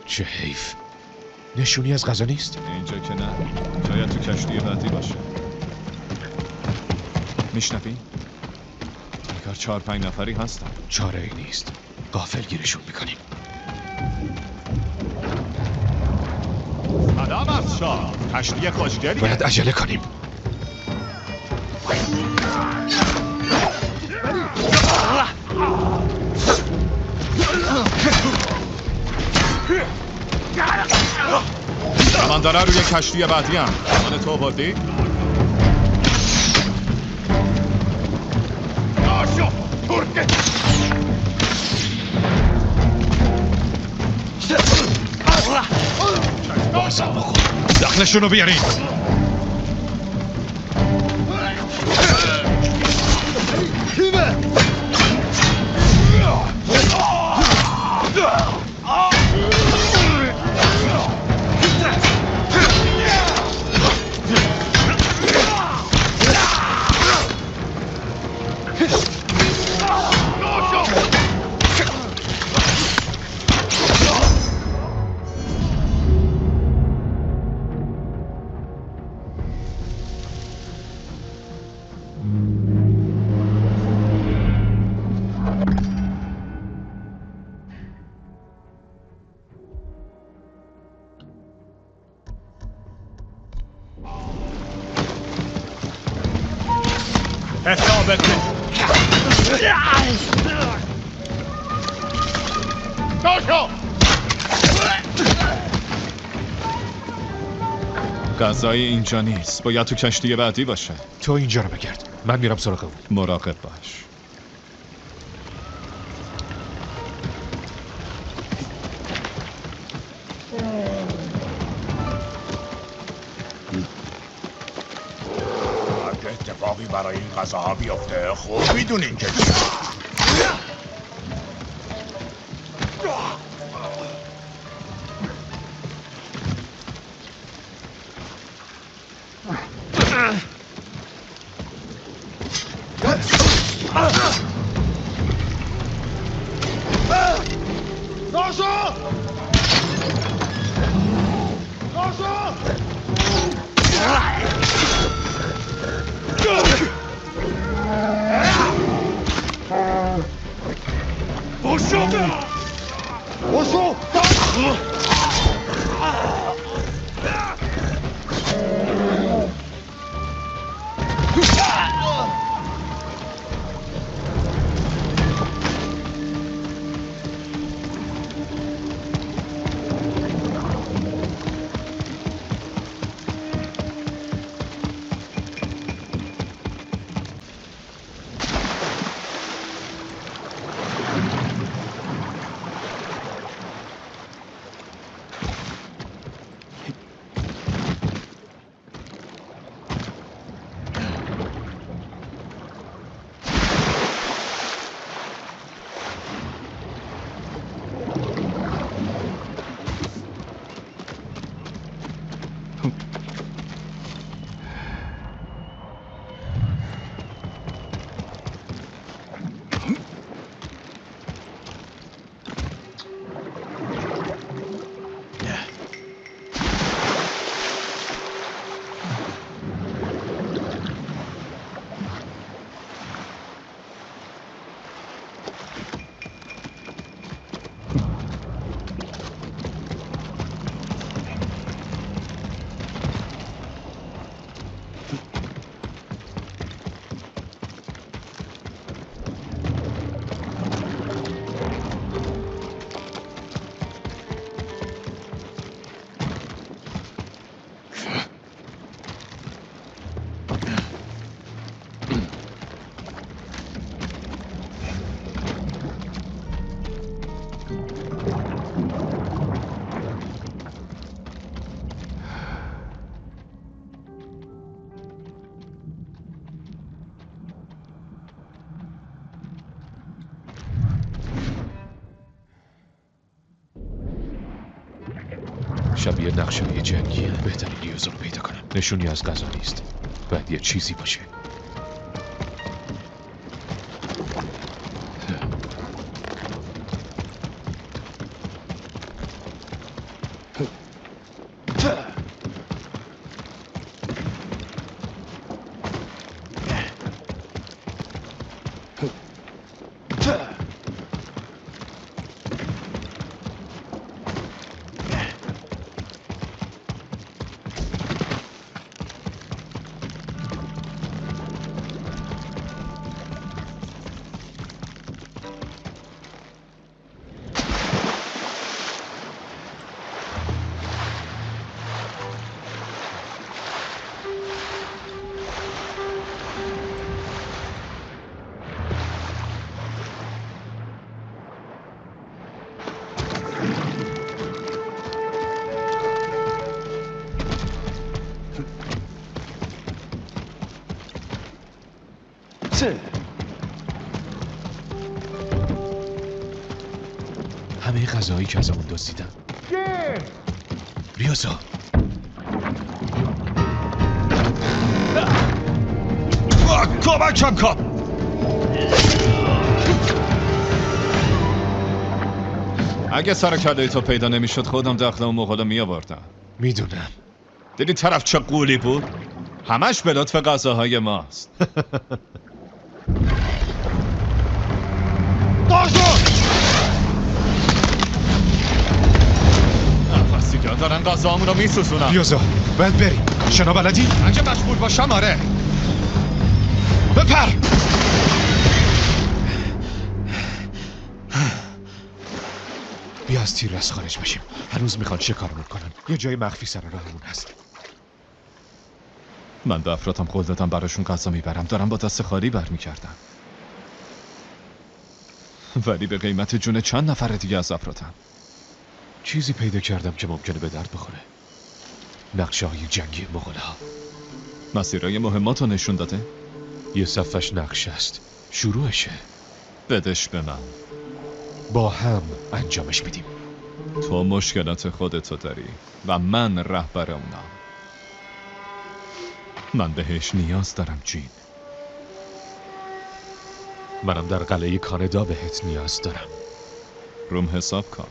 چه حیف. نشونی از غذا نیست؟ اینجا که نه. شاید تو کشتی بعدی باشه. میشنوی؟ انگار 4-5 نفری هستن. چاره ای نیست. غافلگیرشون میکنیم. سلام از شاه. کشتی خوشگلیه. باید عجله کنیم. سمندره روی کشتی بعدی هم. زمان تو بردی؟ ناشو! ترکه! بازم بخور. دخلشونو بیارین. حسابت ناشو! غذای اینجا نیست. باید تو کشتی بعدی باشه. تو اینجا رو بگرد. من میرم سراغ اون. مراقب باش. اگه اتفاقی برای این غذاها بیفته خوب میدونین که چی. شبیه نقشه جنگیه. بهترین لیوزو رو پیدا کنم. نشونی از غذا نیست. باید یه چیزی باشه. همه غذایی که ازمون دزدیدن. ریوزا کمکم کن. اگه سر کله تو پیدا نمیشد خودم داخل اون مغولا میآوردم. میدونم. دیدی طرف چه قولی بود؟ همش به لطف غذاهای ماست. نفسیگاه دارن غذامون رو میسوزونن. ریوزا باید بریم. شنا بلدی؟ اگه مشغول باشم آره. بپر. بیا از تیررس خارج بشیم. هنوز میخوان شکارمون کنن. یه جای مخفی سر راهمون هست. من به افرادم قول دادم براشون غذا میبرم. دارم با دست خالی برمیگردم. ولی به قیمت جون چند نفر دیگه از افرادم. چیزی پیدا کردم که ممکنه به درد بخوره. نقشه‌های جنگی مغول‌ها. مسیرهای مهمات رو نشون داده؟ یه صفحش نقشه است. شروعشه. بدش به من. با هم انجامش میدیم. تو مشکلات خودتو داری و من رهبر اونم. من بهش نیاز دارم جین. منم در قلعه کانادا بهت نیاز دارم. روم حساب کن.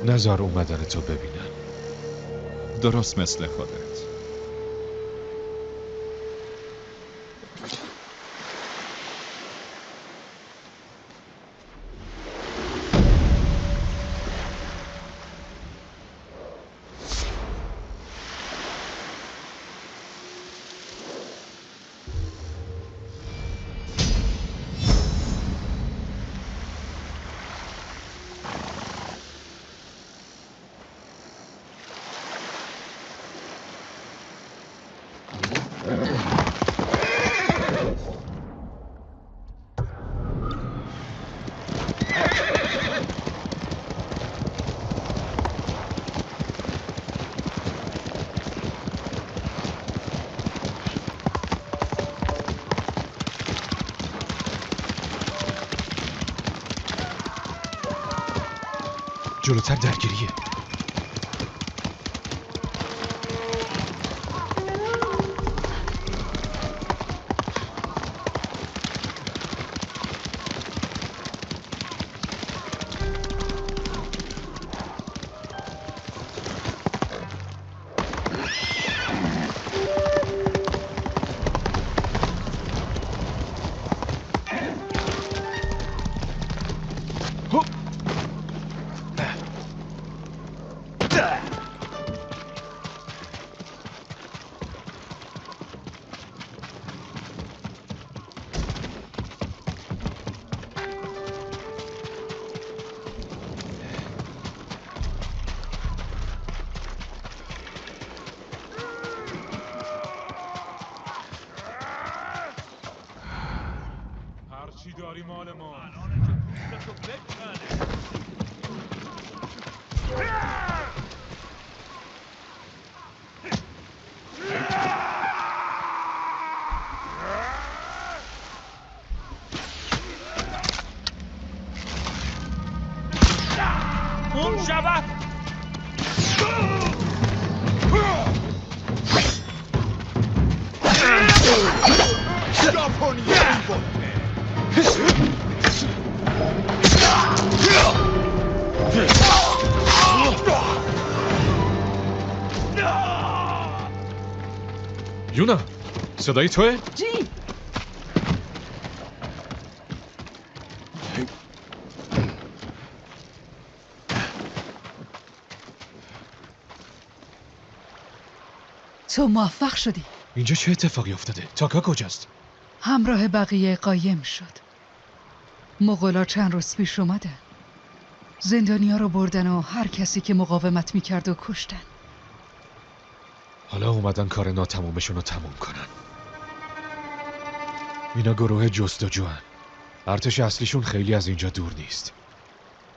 نظر اومدن تو ببینم. درست مثل خودت. جلوتر درگیریه. هرچی داری مال ما. شبه یونا صدای توه؟ جی تو موفق شدی. اینجا چه اتفاقی افتاده؟ تاکا کجاست؟ همراه بقیه قایم شد. مغولا چند روز پیش اومدن. زندانیا رو بردن و هر کسی که مقاومت میکرد و کشتن. حالا اومدن کار ناتمومشون رو تموم کنن. اینا گروه جستجوان. ارتش اصلیشون خیلی از اینجا دور نیست.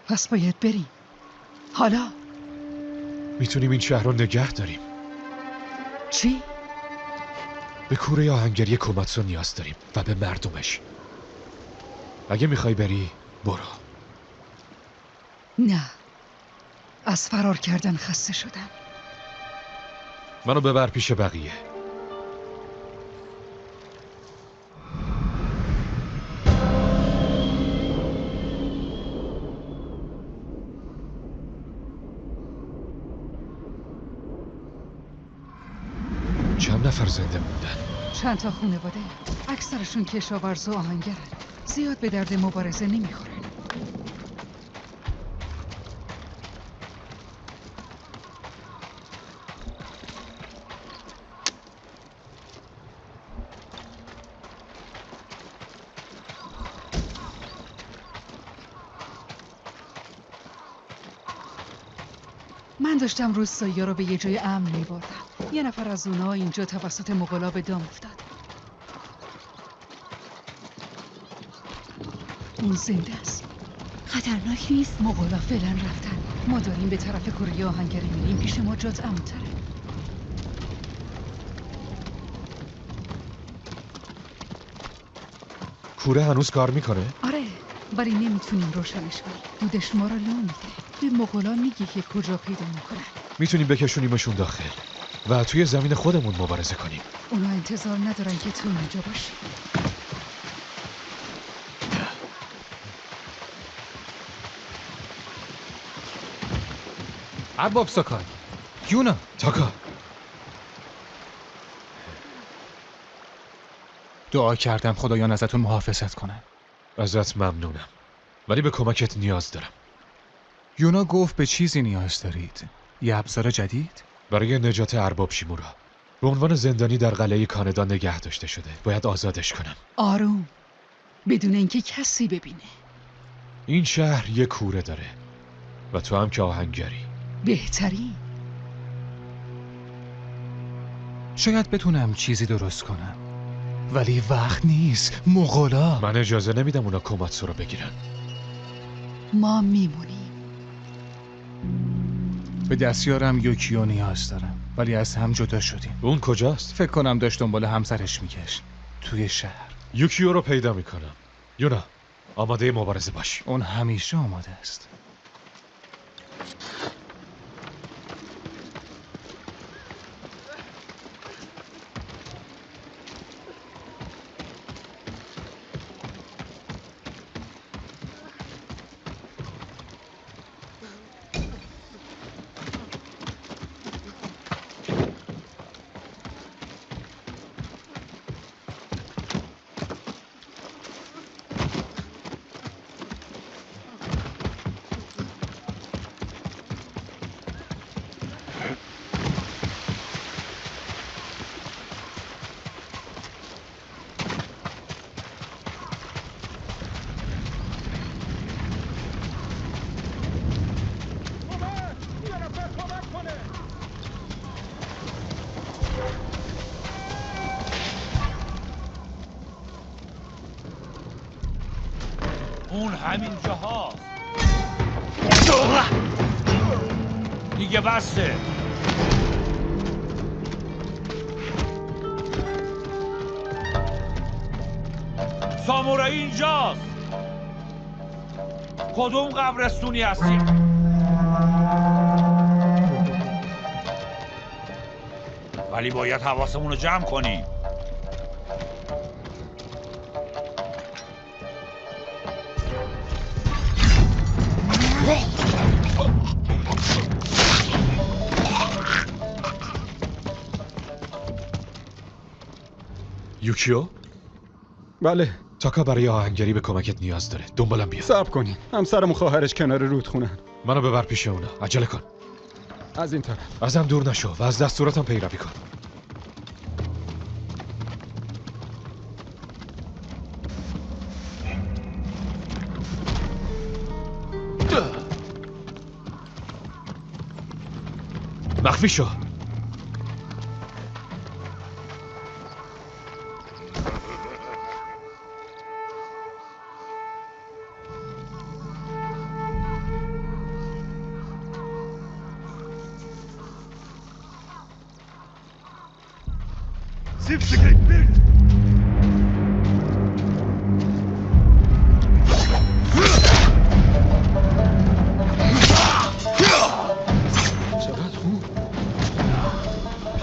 پس باید بریم. حالا میتونیم این شهر رو نگه داریم. چی؟ به کوره آهنگری کوماتسو نیاز داریم و به مردمش. اگه میخوای بری برو. نه، از فرار کردن خسته شدم. منو ببر پیش بقیه. چند نفر زنده موندن؟ چند تا خانواده، اکثرشون کشاورز و آهنگرن. زیاد به درد مبارزه نمیخورن. من داشتم روستایی‌ها رو به یه جای امن می‌بردم. یه نفر از اونها اینجا توسط مغولا به دام افتاد. اون زنده است. خطرناک نیست؟ مغولا فعلا رفتن. ما داریم به طرف کوره آهنگری میریم. پیش ما جات امن‌تره. کوره هنوز کار میکنه؟ آره، ولی نمیتونیم روشنش کنیم. دودش ما رو لو میده. به مغولا میگی که کجا پیدا میکنن. میتونیم بکشونیمشون داخل و توی زمین خودمون مبارزه کنیم. اونا انتظار ندارن که تو اینجا باشی. ارباب ساکای یونا تاکا دعا کردم خدایان ازتون محافظت کنن. ازت ممنونم ولی به کمکت نیاز دارم. یونا گفت به چیزی نیاز دارید. یه ابزار جدید؟ برای نجات ارباب شیمورا. به عنوان زندانی در قلعه کاندا نگه داشته شده. باید آزادش کنم. آروم، بدون اینکه کسی ببینه. این شهر یه کوره داره و تو هم که آهنگری. بهترین. شاید بتونم چیزی درست کنم ولی وقت نیست. مغولا. من اجازه نمیدم اونا کوماتسو رو بگیرن. ما میمونیم. به دستیارم یوکیو نیاز دارم ولی از هم جدا شدیم. اون کجاست؟ فکر کنم داشت دنبال همسرش میگشت توی شهر. یوکیو رو پیدا میکنم. یونا آماده مبارزه باش. اون همیشه آماده است. اون همین جاهاست. دیگه بسته. سامورایی اینجاست. کدوم قبرستونی هستی؟ ولی باید حواسمون رو جمع کنیم. یوکیو؟ بله. تاکا برای آهنگری به کمکت نیاز داره. دنبالم بیا. صبر کنین. همسرم و خواهرش کنار رودخونن. منو ببر پیش اونا. عجله کن. از این طرف. ازم دور نشو و از دستوراتم پیروی کن. مخفی شو.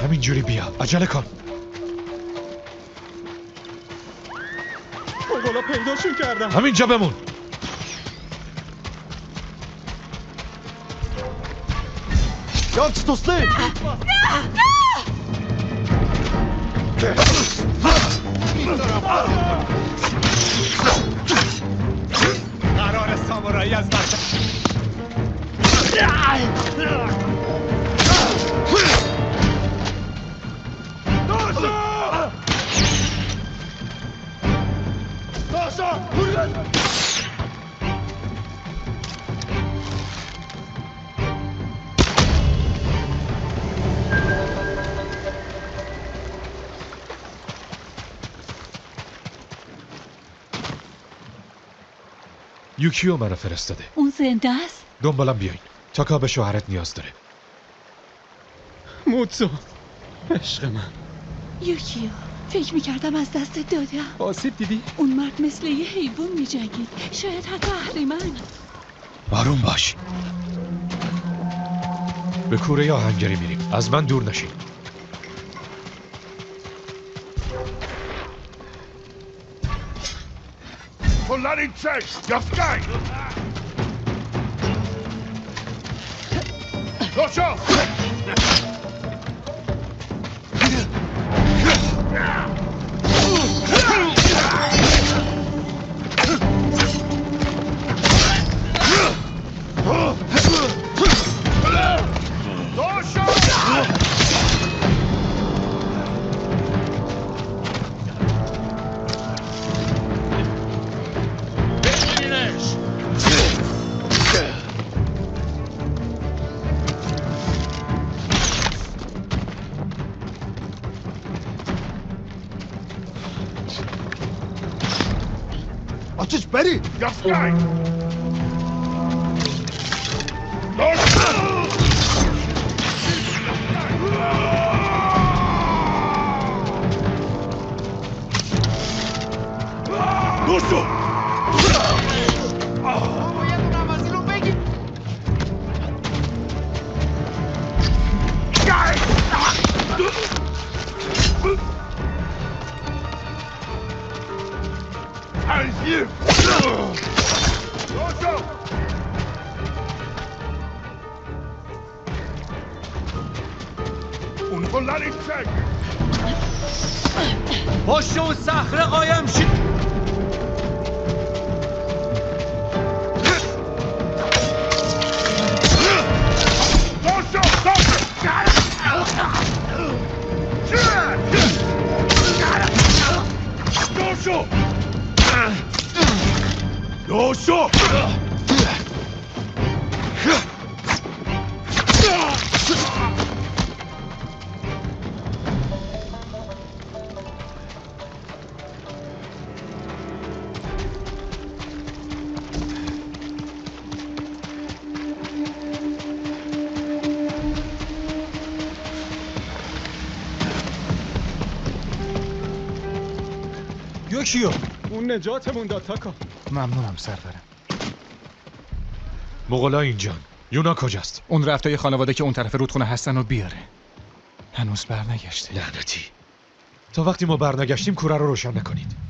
همینجوری بیا. عجله کن. بالا پیداشون کردم. همینجا بمون. Jak to sny? قرار سامورایی از یوکیو منو فرستاده. اون زنده است؟ دنبالم بیاین. تاکا به شوهرت نیاز داره. موتسو عشق من. یوکیو فکر میکردم از دست دادم. آسیب دیدی؟ اون مرد مثل یه حیوان میجنگید. شاید حتی اهریمن. آروم باش. به کوره آهنگری میریم. از من دور نشین. Polari check! Yaskaj! Gosho! Açış beri! Yaskaj! Dostu! پشت اون صخره قایم شید. یوکیو اون نجاتمون داد تاکا. ممنونم سرورم. مغولا اینجان. یونا کجاست؟ اون رفته یه خانواده که اون طرف رودخونه هستن و بیاره. هنوز برنگشته. لعنتی. تا وقتی ما برنگشتیم کوره رو روشن نکنید.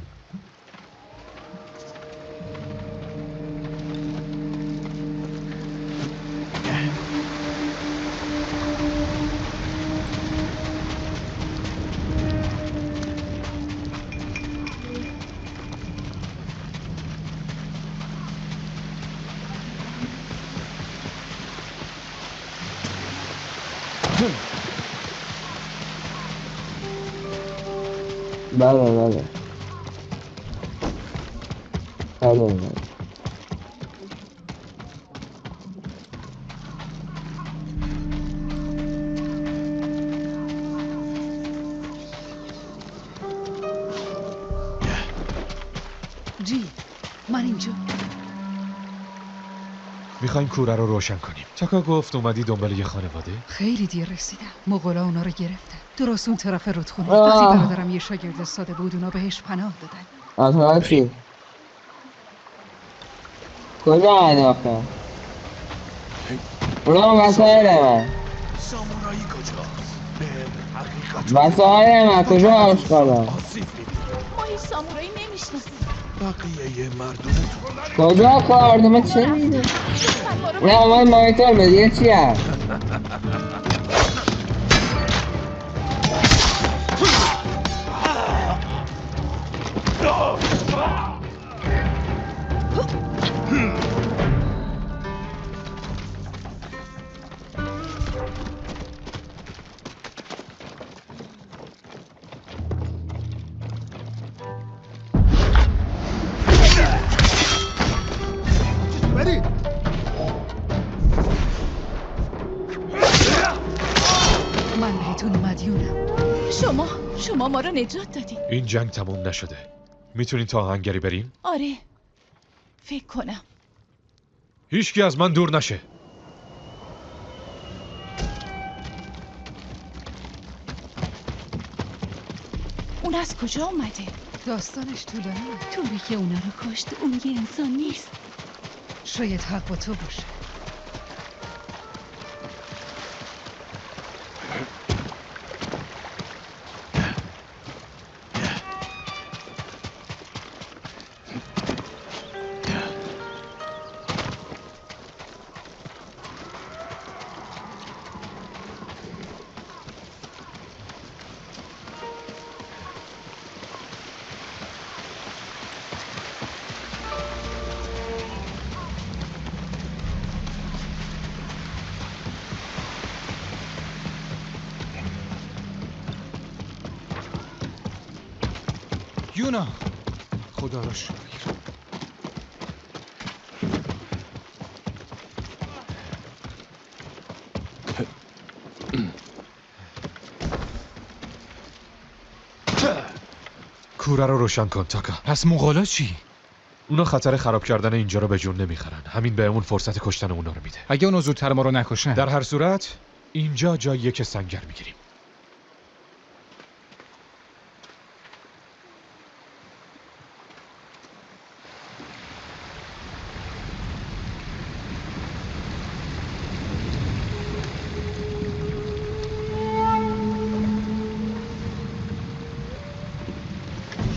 بله جی، من اینجا. میخوایم کوره رو روشن کنیم. تاکا گفت اومدی دنبال یه خانواده؟ خیلی دیر رسیدم. مغولا اونا رو گرفتن. درست اون طرف رودخونه. وقتی برادرم یه شاگرد ساده بود اونا بهش پناه دادن. آتها چی؟ کجا آخه؟ اونا وسایل من. سامورایی کجاست؟ به حقیقت وسایل من کجا آشقالا؟ ما این سامورایی نمیشناسیم. بقیه مردمتون کجا کاردمه چه میده؟ نه من مایتر بده یه چی هست؟ من بهتون مدیونم. شما ما رو نجات دادین. این جنگ تموم نشده. میتونین تا آهنگری بریم؟ آره، فکر کنم. هیچکی از من دور نشه. اون از کجا اومده؟ داستانش طولانیه. طوری که اونا رو کشت اون یه انسان نیست. شاید حق با تو باشه. یونا، خدا رو شکر. کوره رو روشن کن تاکا. پس مغولا چی؟ اونا خطر خراب کردن اینجا رو به جون نمیخرن. همین بهمون فرصت کشتن اونا رو میده. اگه اونا زودتر ما رو نکشن. در هر صورت اینجا جاییه که سنگر میگیریم.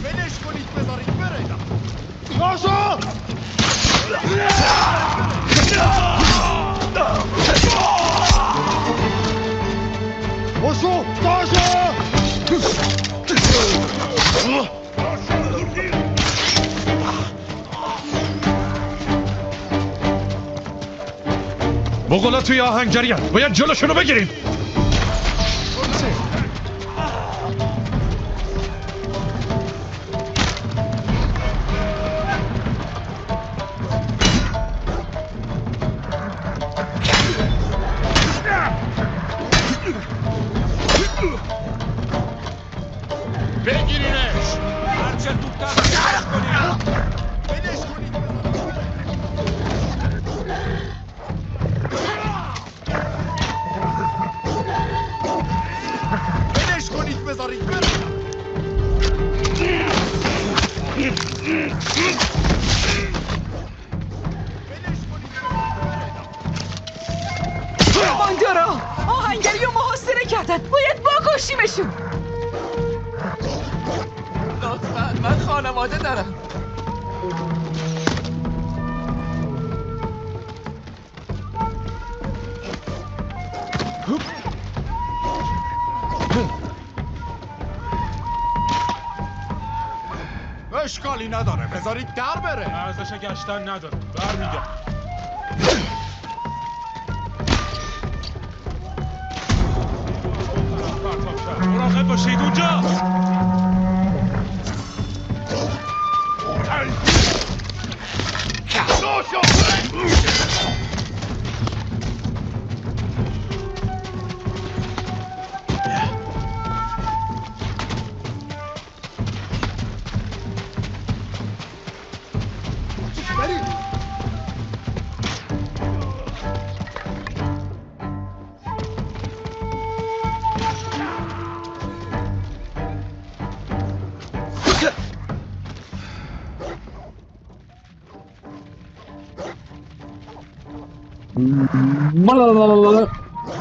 ولش کنید بذارید بره. تاشا! باشو! تاشا! مغولا توی آهنگری هست. باید جلوشونو بگیریم. بگیرینش. هرچه زودتر پیداش کنید. ولش کنید. بشو. لطفا من خانواده دارم. اشکالی نداره بذارید در بره. ارزش گشتن نداره. برمیگرد. مراقب باشید اونجا.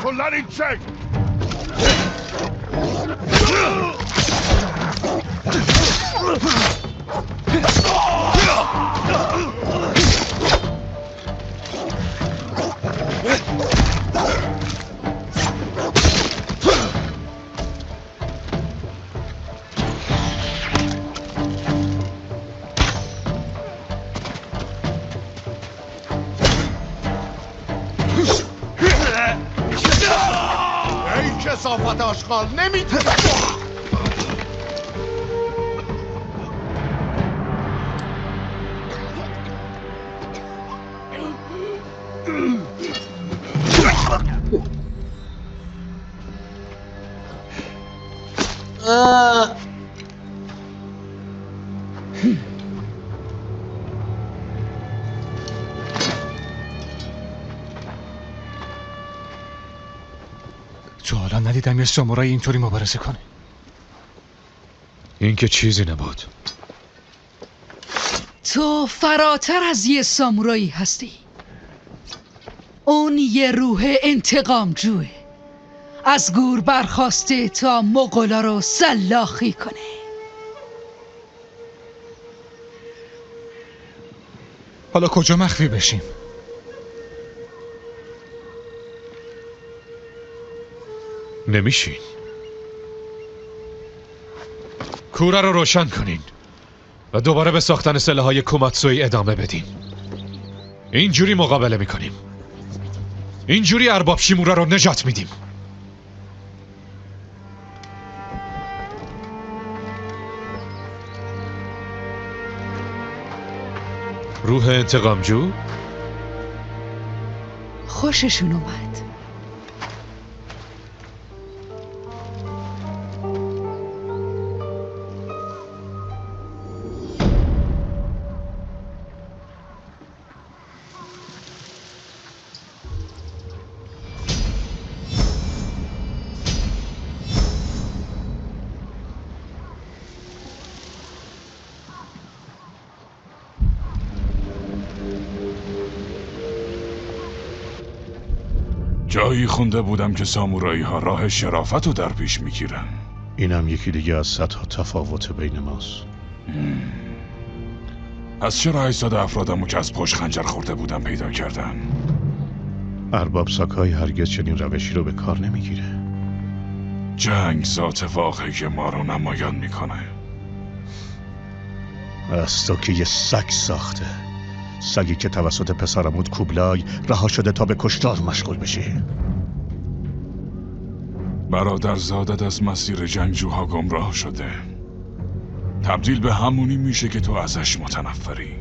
کلن این چک. ای کثافت آشغال نمیتونی. تو حالا ندیدم یه سامورایی اینطوری مبارزه کنه. این که چیزی نبود. تو فراتر از یه سامورایی هستی. اون یه روح انتقامجوه. از گور برخواسته تا مغولا رو سلاخی کنه. حالا کجا مخفی بشیم؟ نمیشین. کوره رو روشن کنین و دوباره به ساختن سلاح‌های کوماتسوی ادامه بدین. اینجوری مقابله میکنیم. اینجوری ارباب شیمورا رو نجات میدیم. روح انتقامجو؟ خوششون اومد. جایی خونده بودم که سامورایی ها راه شرافت رو در پیش میگیرن. اینم یکی دیگه از صدها تفاوت بین ماست. پس چرا اجساد افرادمو که از پشت خنجر خورده بودم پیدا کردن؟ ارباب ساکای هرگز چنین روشی رو به کار نمیگیره. جنگ ذات واقعی که ما رو نمایان میکنه. از تو که یه سگ ساخته. سگی که توسط پسرمود کوبلای رها شده تا به کشتار مشغول بشه. برادرزادت از مسیر جنگجوها گمراه شده. تبدیل به همونی میشه که تو ازش متنفری.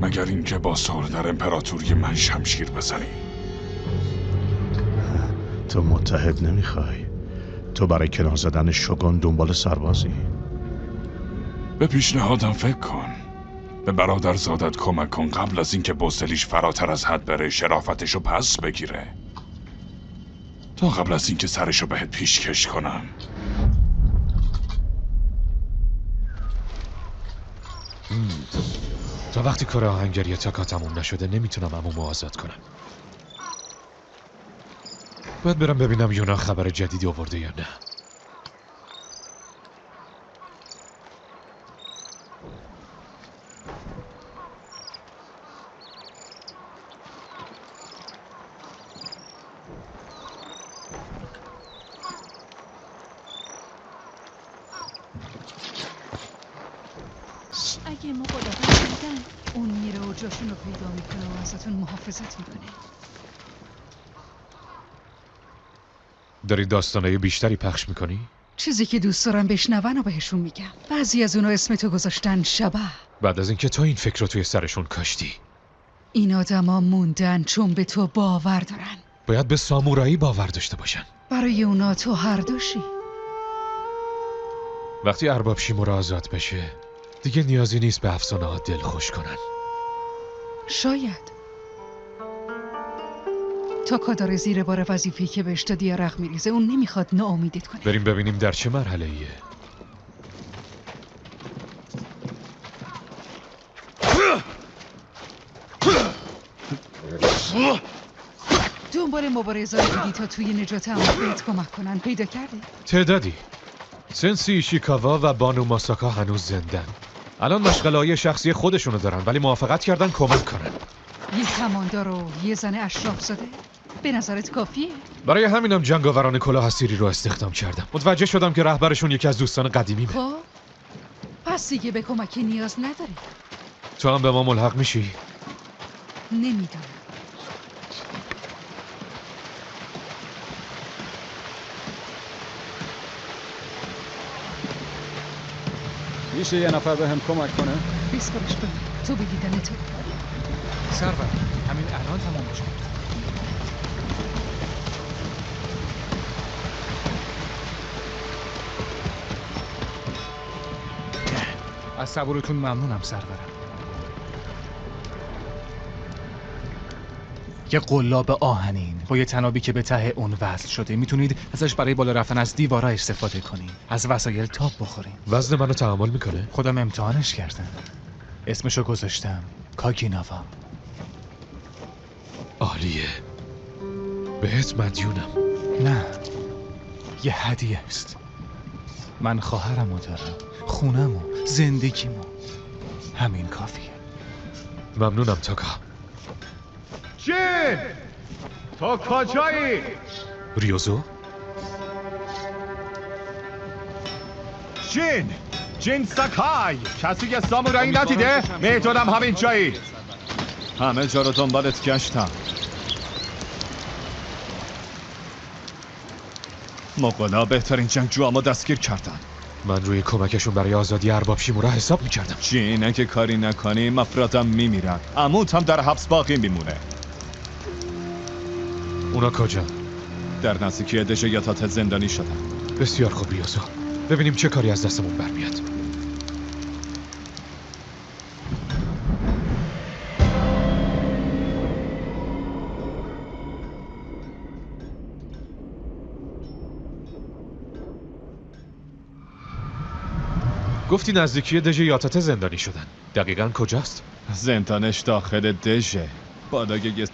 مگر اینکه با صلح در امپراتوری من شمشیر بزنی. تو متحد نمیخوای. تو برای کنار زدن شگون دنبال سربازی. به پیشنهادم فکر کن. به برادرزادت کمک کن قبل از اینکه بزدلیش فراتر از حد بره شرافتشو پس بگیره. تا قبل از اینکه سرشو بهت پیشکش کنم. تا وقتی کار آهنگری تاکا تموم نشده نمیتونم عمومو آزاد کنم. باید برم ببینم یونا خبر جدیدی آورده یا نه. اگه مقدمات شدن اون میره و جاشون رو پیدا میکنه و ازتون محافظت میکنه. داری داستانای بیشتری پخش میکنی؟ چیزی که دوست دارم بشنون و بهشون میگم. بعضی از اونا اسمتو گذاشتن شبح. بعد از اینکه تو این فکر رو توی سرشون کاشتی، این آدما موندن چون به تو باور دارن. باید به سامورایی باور داشته باشن. برای اونا تو هر دوشی. وقتی ارباب شیمورا آزاد بشه دیگه نیازی نیست به افسانه ها دل خوش کنن. شاید تاکا داره زیر بار وظیفه‌ای که بهش دادی عرق میریزه. اون نمیخواد ناامیدت کنه. بریم ببینیم در چه مرحله ایه. دنبال مبارزه‌ای بودی تا توی نجات عمو بهت کمک کنن. پیدا کردی؟ تعدادی. سنسی ایشیکاوا و بانو ماساکا هنوز زندن. الان مشغله‌های شخصی خودشونو دارن ولی موافقت کردن کمک کنن. یه کماندار و یه زن اشراف زاده؟ به نظرت کافیه؟ برای همینم جنگاوران کلاه اسیری رو استخدام کردم. متوجه شدم که رهبرشون یکی از دوستان قدیمیمه. خب پس دیگه به کمکی نیاز نداری. تو هم به ما ملحق میشی؟ نمیدونم. میشه یه نفر به هم کمک کنه؟ بیسپارش بده. تو به دیدن تو. سرور همین الان تمام میشه. از صبورتون ممنونم سرورم. یه قلاب آهنین با یه تنابی که به ته اون وصل شده میتونید ازش برای بالا رفتن از دیوارا استفاده کنید. از وسایل تاپ بخورین. وزن منو تحمل میکنه؟ خودم امتحانش کردم. اسمشو گذاشتم کاگیناوا. عالیه. بهت مدیونم. نه، یه هدیه است. من خواهرمو دارم، خونمو، زندگیمو. همین کافیه. ممنونم تاکا. جین! تو کجایی؟ ریوزو؟ جین ساکای! کسی که سامورایی ندیده؟ میدونم همین جایی. همه جا رو دنبالت گشتم. مغولا بهترین جنگجوامو دستگیر کردن. من روی کمکشون برای آزادی ارباب شیمورا حساب میکردم. جین اگه کاری نکنی افرادم میمیرن. عموت هم در حبس باقی میمونه. اونا کجا؟ در نزدیکی دژ یاتات زندانی شدن. بسیار خوب ریوزو. ببینیم چه کاری از دستمون برمیاد. گفتی نزدیکی دژ یاتات زندانی شدن. دقیقاً کجاست؟ زندانش داخل دژه. بالای یه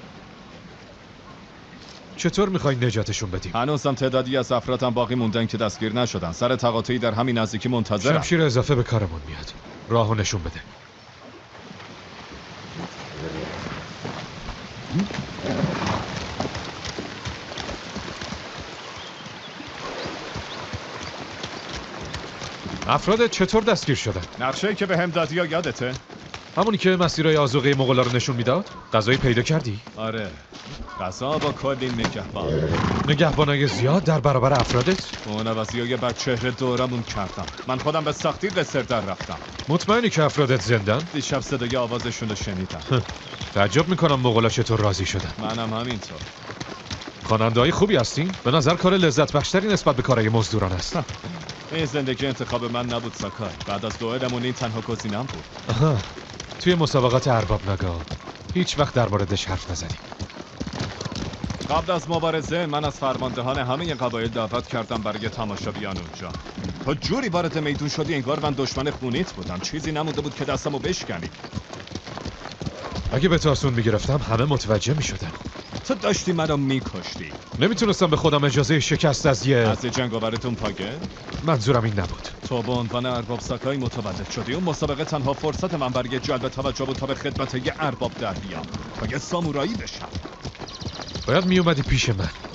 چطور میخوای نجاتشون بدیم؟ هنوزم تعدادی از افرادم باقی موندن که دستگیر نشدن. سر تقاطعی در همین نزدیکی منتظرم. شمشیر اضافه به کارمون میاد. راهو نشون بده. افراد چطور دستگیر شدن؟ نقشه‌ای که بهم دادی یا یادته؟ همونی که مسیرهای آذوقه مغولا رو نشون میداد؟ غذایی پیدا کردی؟ آره. غذا با کلی نگهبان. نگهبانای زیاد در برابر افرادت؟ اون عوضیای بر چهره دورمون کردم. من خودم به سختی قصر در رفتم. مطمئنی که افرادت زندن؟ دیشب صدای آوازشون رو شنیدم. تعجب میکنم مغولا چطور راضی شدن. منم همینطور. خواننده‌های خوبی هستین؟ به نظر کار لذت بخشتری نسبت به کارهای مزدوران است. این زندگی انتخاب من نبود ساکای. بعد از دوئلمون این تنها گزینه‌ام بود. آها. توی مسابقات ارباب نگا هیچ وقت در موردش حرف نزدیم. قبل از مبارزه من از فرماندهان همه قبایل دعوت کردم برای تماشا بیان اونجا. تو جوری وارد میدون شدی انگار من دشمن خونیت بودم. چیزی نمونده بود که دستمو بشکنی. اگه به تاسون میگرفتم همه متوجه میشدن. تو داشتی منو میکشتی. نمیتونستم به خودم اجازه شکست از جنگاورتون پاگه؟ منظورم این نبود. تو به عنوان ارباب ساکای متولد شدی. اون مسابقه تنها فرصت من برای جلب توجه بود تا به خدمت یه ارباب در بیام تا یه سامورایی بشم. باید میومدی پیش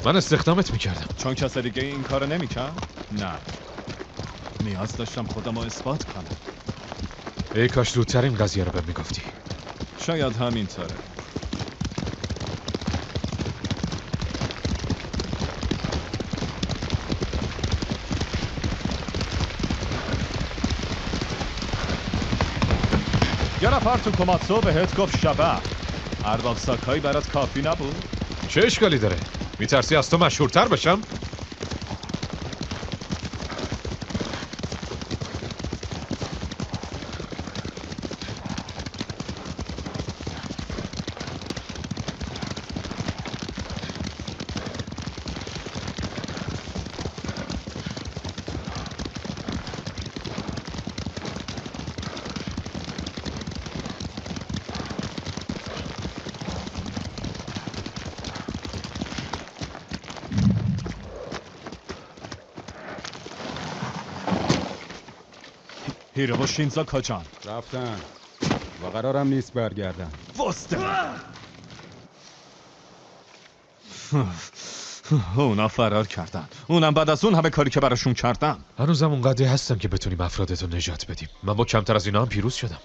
من استخدامت میکردم. چون کس دیگه این کارو نمیکرد؟ نه. نیاز داشتم خودم رو اثبات کنم. ای کاش زودتر این قضیه رو بهم میگفتی. شاید همینطوره. یه نفر تو کوماتسو بهت گفت شبح. ارباب ساکایی برات کافی نبود؟ چه اشکالی داره؟ میترسی از تو مشهورتر بشم؟ هیرو و شینزا کجان؟ رفتن و قرارم نیست برگردن. وسته اونا فرار کردن. اونم بعد از اون همه کاری که براشون کردم. هنوزم اونقدری هستم که بتونیم افرادتو نجات بدیم. من با کمتر از اینا هم پیروز شدم.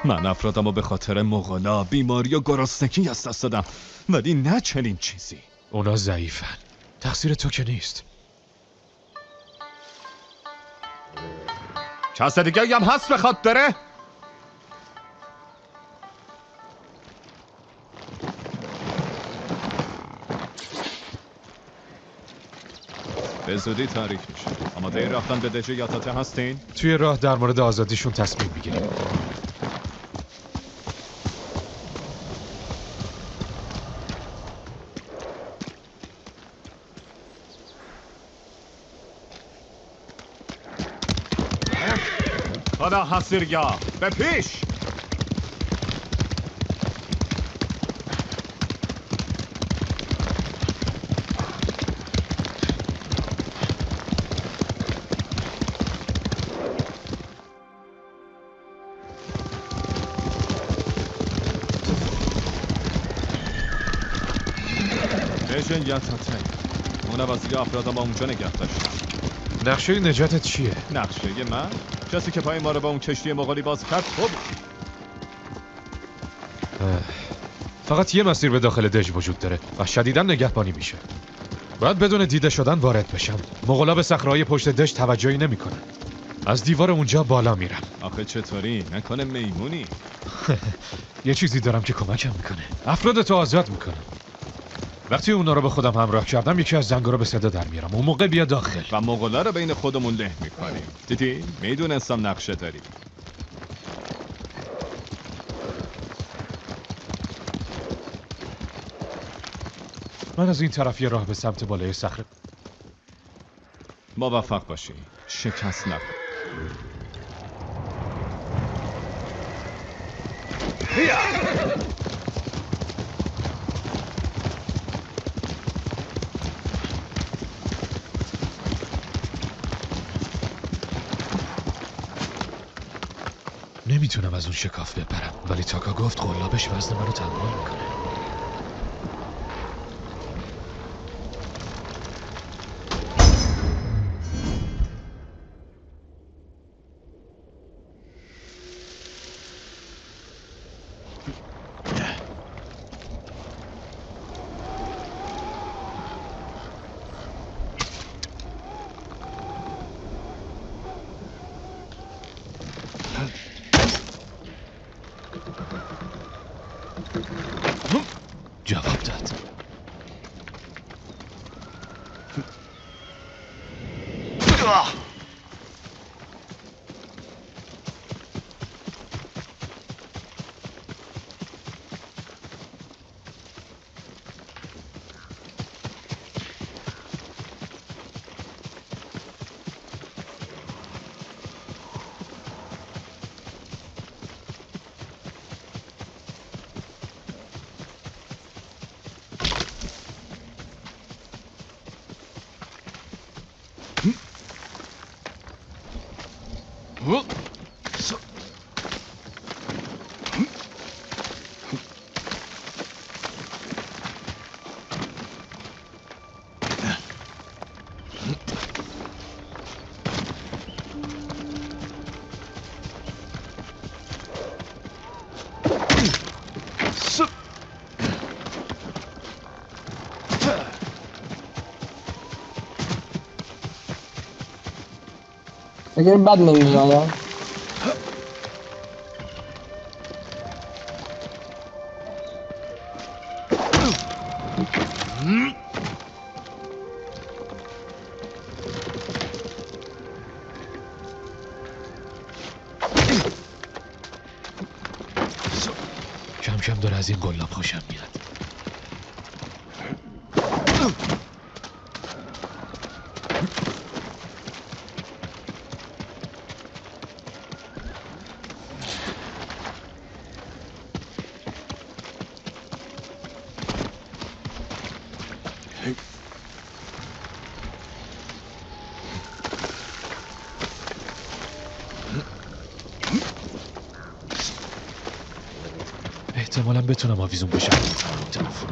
من افرادمو به خاطر مغولا، بیماری و گرسنگی از دست دادم، ولی نه چنین چیزی. اونا ضعیفن. تقصیر تو که نیست. کس دیگه هم هست بخواد بره؟ به زودی تاریک میشه. آماده رفتن به دژ یاتاته هستین؟ توی راه در مورد آزادیشون تصمیم میگیریم. خدا حسیریا به پیش! دژ یاتاته. منوازی افرادم با اونجا نگه داشتم. نقشه نجاتت چیه؟ نقشه من؟ کسی که پای ما رو با اون کشتی مغولی باز کرد تو بود. فقط یه مسیر به داخل دژ وجود داره و شدیداً نگهبانی میشه. باید بدون دیده شدن وارد بشم. مغولا به صخره‌های پشت دژ توجهی نمیکنن. از دیوار اونجا بالا میرم. آخه چطوری؟ نکنه میمونی؟ یه چیزی دارم که کمکم میکنه. افرادتو آزاد میکنم. وقتی اونا رو به خودم همراه کردم یکی از زنگا رو به صدا در میارم. اون موقع بیا داخل و مغولا رو بین خودمون له میکنیم. دیدی؟ میدونستم نقشه داری. من از این طرف یه راه به سمت بالای صخره. موفق باشی. شکست نکن. نمیتونم از اون شکاف بپرم ولی تاکا گفت قلابش وزن منو تحمل میکنه. جواب داد. فکر بد نمی‌آیا. کم کم داره از این قلاب خوشم میاد. احتمالاً بتونم آویزون بشم اون طرف.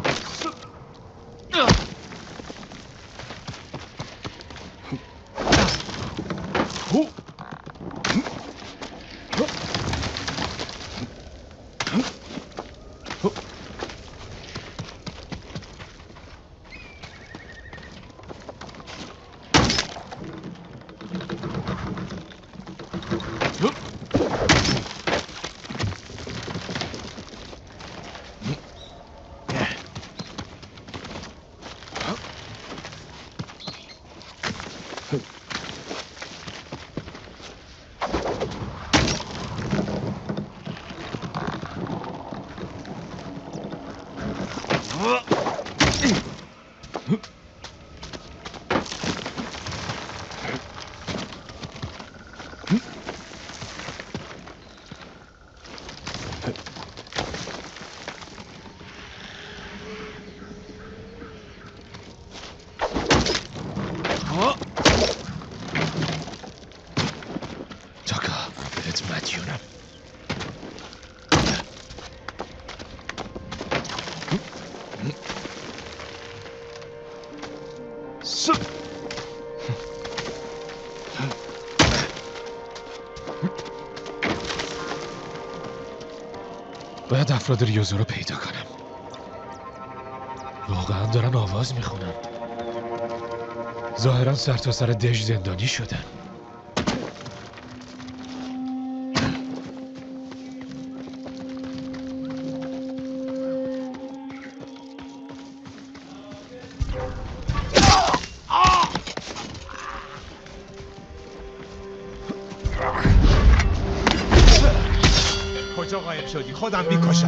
تاکا بهت مدیونم. باید افراد ریوزو رو پیدا کنم. واقعا دارن آواز میخونن. ظاهرا سرتاسر دژ زندانی شدن. کجا قایم شدی؟ خودم میکشم.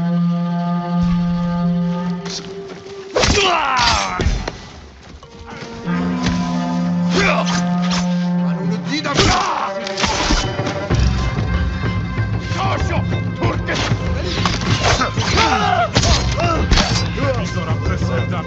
من اونو دیدم. کاشو ترک میذارم پسردم.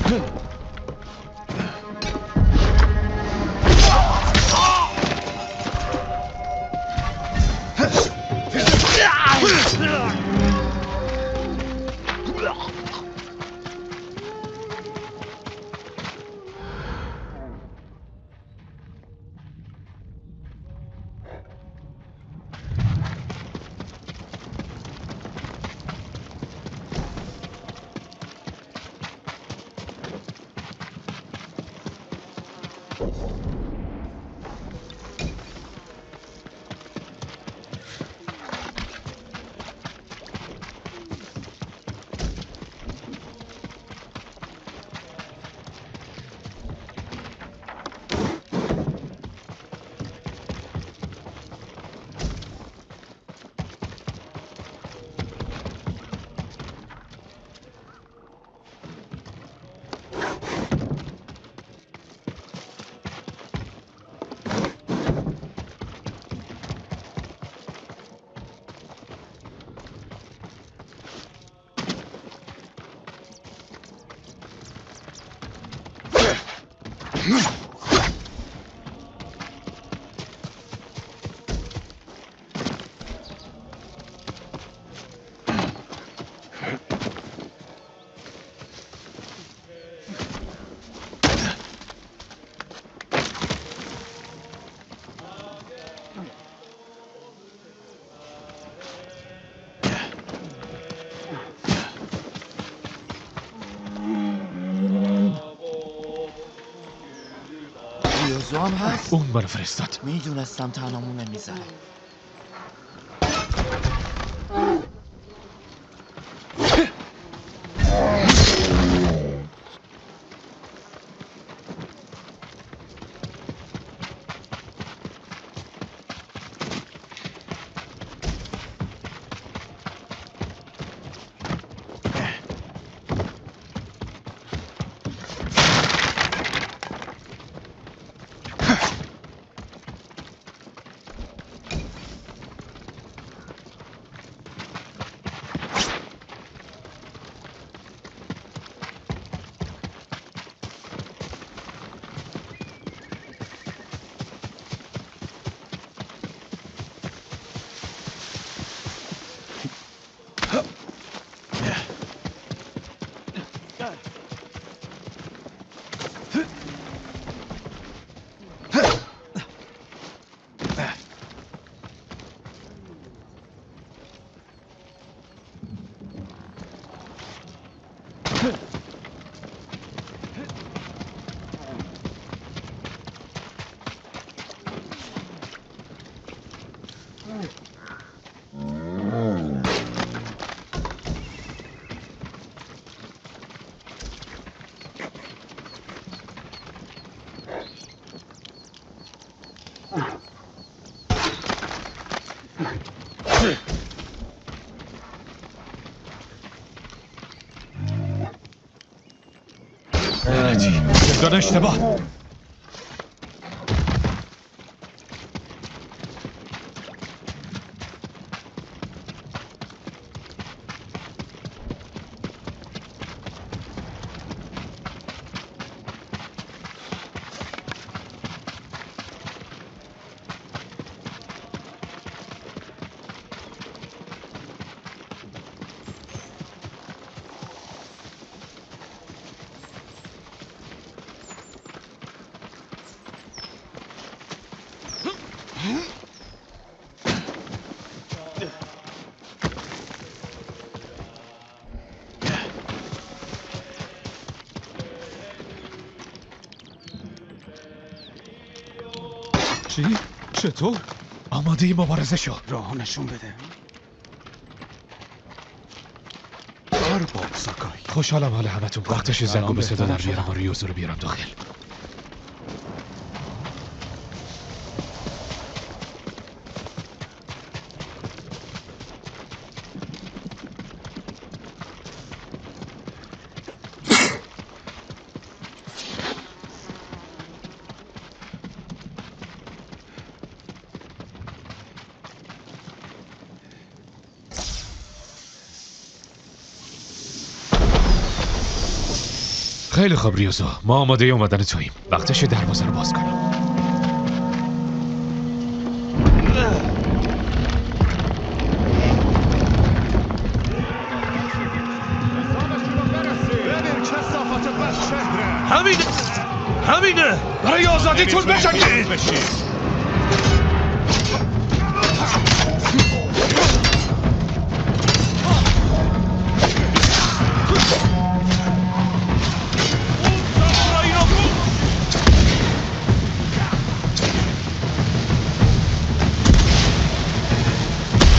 یوزو هم هست؟ اون منو فرستاد. میدونستم تنامون نمیذاره. زندان اشتباه. چی؟ چطور؟ آماده مبارزه شو. راه نشون بده. ارباب ساکای. خوشحالم حال همتون. وقتش زنگو به صدا در بیارم و ریوزو رو بیارم داخل. خیلی خوب ریوزو، ما آماده اومدن توییم. وقتش دروازه رو باز کنیم. همینه برای آزادیتون بجنگید.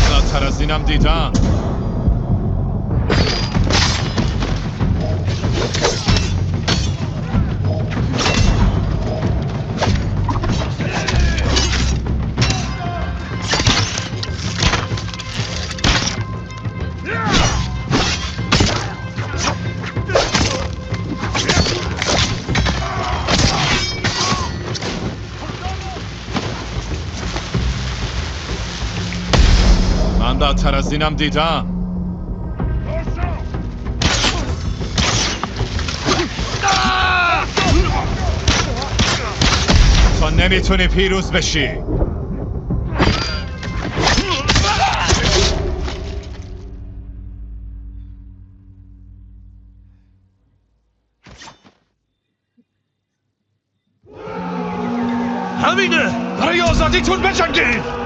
زدتر از اینم دیدم. من بدتر از اینم دیدم. تو نمیتونی پیروز بشی. همینه برای آزادیتون بجنگید.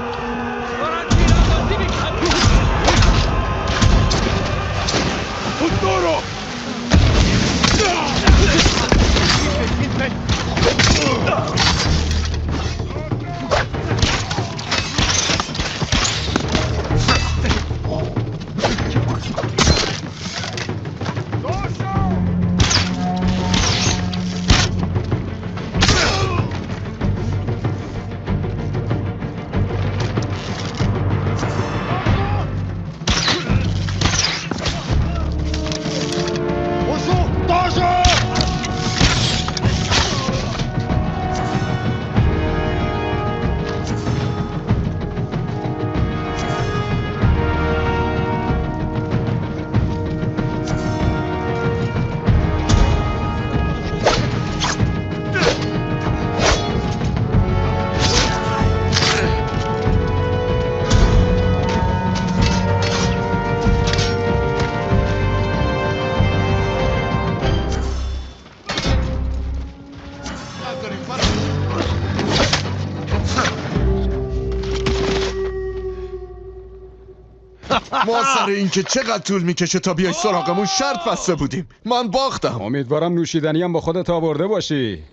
ما سر این که چقدر طول میکشه تا بیای سراغمون شرط بسته بودیم. من باختم. امیدوارم نوشیدنی هم با خودت آورده باشی.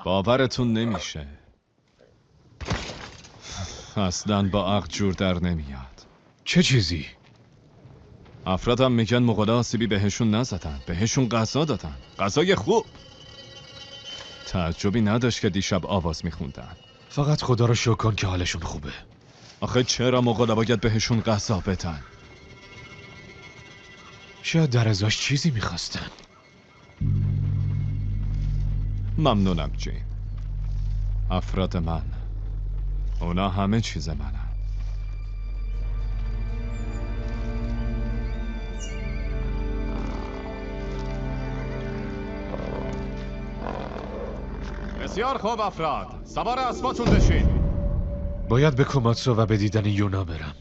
باورتون نمیشه. اصلا با عقل جور در نمیاد. چه چیزی؟ افرادم میگن مغولا آسیبی بهشون نزدن، بهشون غذا دادن، غذای خوب. تعجبی نداشت که دیشب آواز میخوندن. فقط خدا رو شکر کن که حالشون خوبه. آخه چرا مغولا باید بهشون غذا بدن؟ شاید در ازاش چیزی میخواستن. ممنونم جین. افراد من، اونا همه چیز منن. بسیار خوب افراد، سوار اسباتون بشین. باید به کوماتسو و به دیدن یونا برم.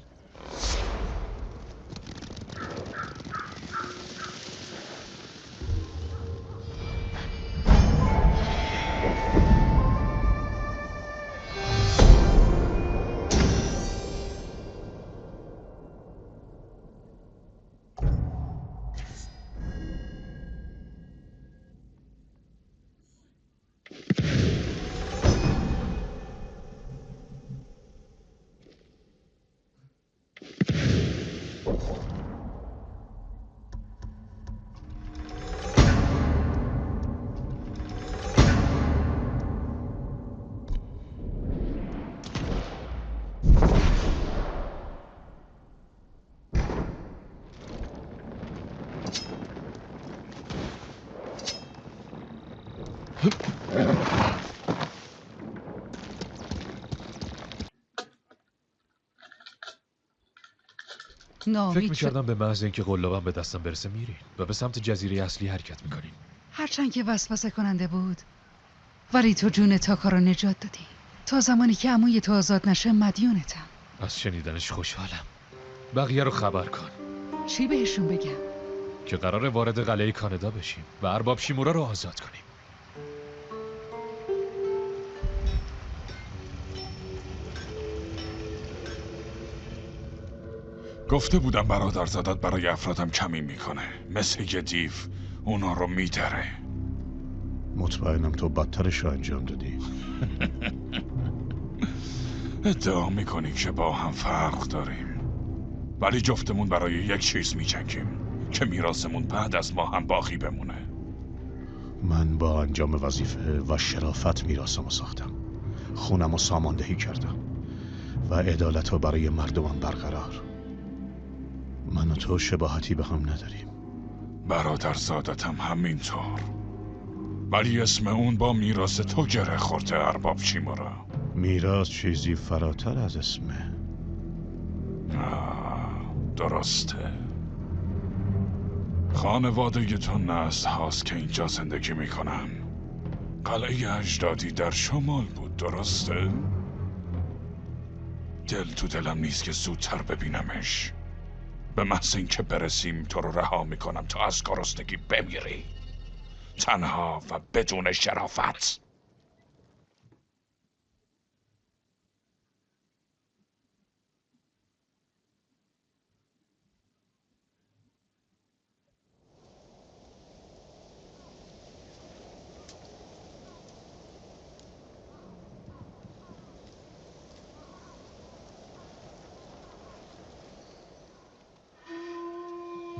فکر ناامید شد. میکردم به محض اینکه قلابم به دستم برسه میرین و به سمت جزیره اصلی حرکت میکنین. هرچند که وسوسه کننده بود، ولی تو جون تاکا رو نجات دادی. تا زمانی که عموی تو آزاد نشه مدیونتم. از شنیدنش خوشحالم. بقیه رو خبر کن چی بهشون بگم؟ که قرار وارد قلعه کانادا بشیم و ارباب شیمورا رو آزاد کنیم. گفته بودم برادرزادت برای افرادم کمی میکنه، مثل یه دیو اونا رو میدره. مطمئنم تو بدترش رو انجام دادی. ادعا میکنی که با هم فرق داریم، ولی جفتمون برای یک چیز میجنگیم که میراثمون بعد از ما هم باقی بمونه. من با انجام وظیفه و شرافت میراثمو ساختم، خونمو ساماندهی کردم و عدالت رو برای مردمم برقرار. من و تو شباهتی به هم نداریم. برادرزادتم همینطور، ولی اسم اون با میراث تو گره خورده ارباب شیمورا. میراث چیزی فراتر از اسمه. درسته. خانواده تو نسل هاست که اینجا زندگی میکنن. قلعه اجدادی در شمال بود، درسته؟ دل تو دلم نیست که زودتر ببینمش. به محض اینکه برسیم تو رو رها میکنم تا از گرسنگی بمیری، تنها و بدون شرافت.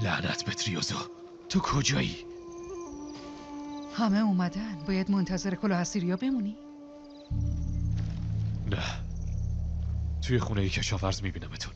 لعنت به تریوزو، تو کجایی؟ همه اومدن. باید منتظر کلاه اسیریا بمونی؟ نه، توی خونه کشاورز میبینمتون.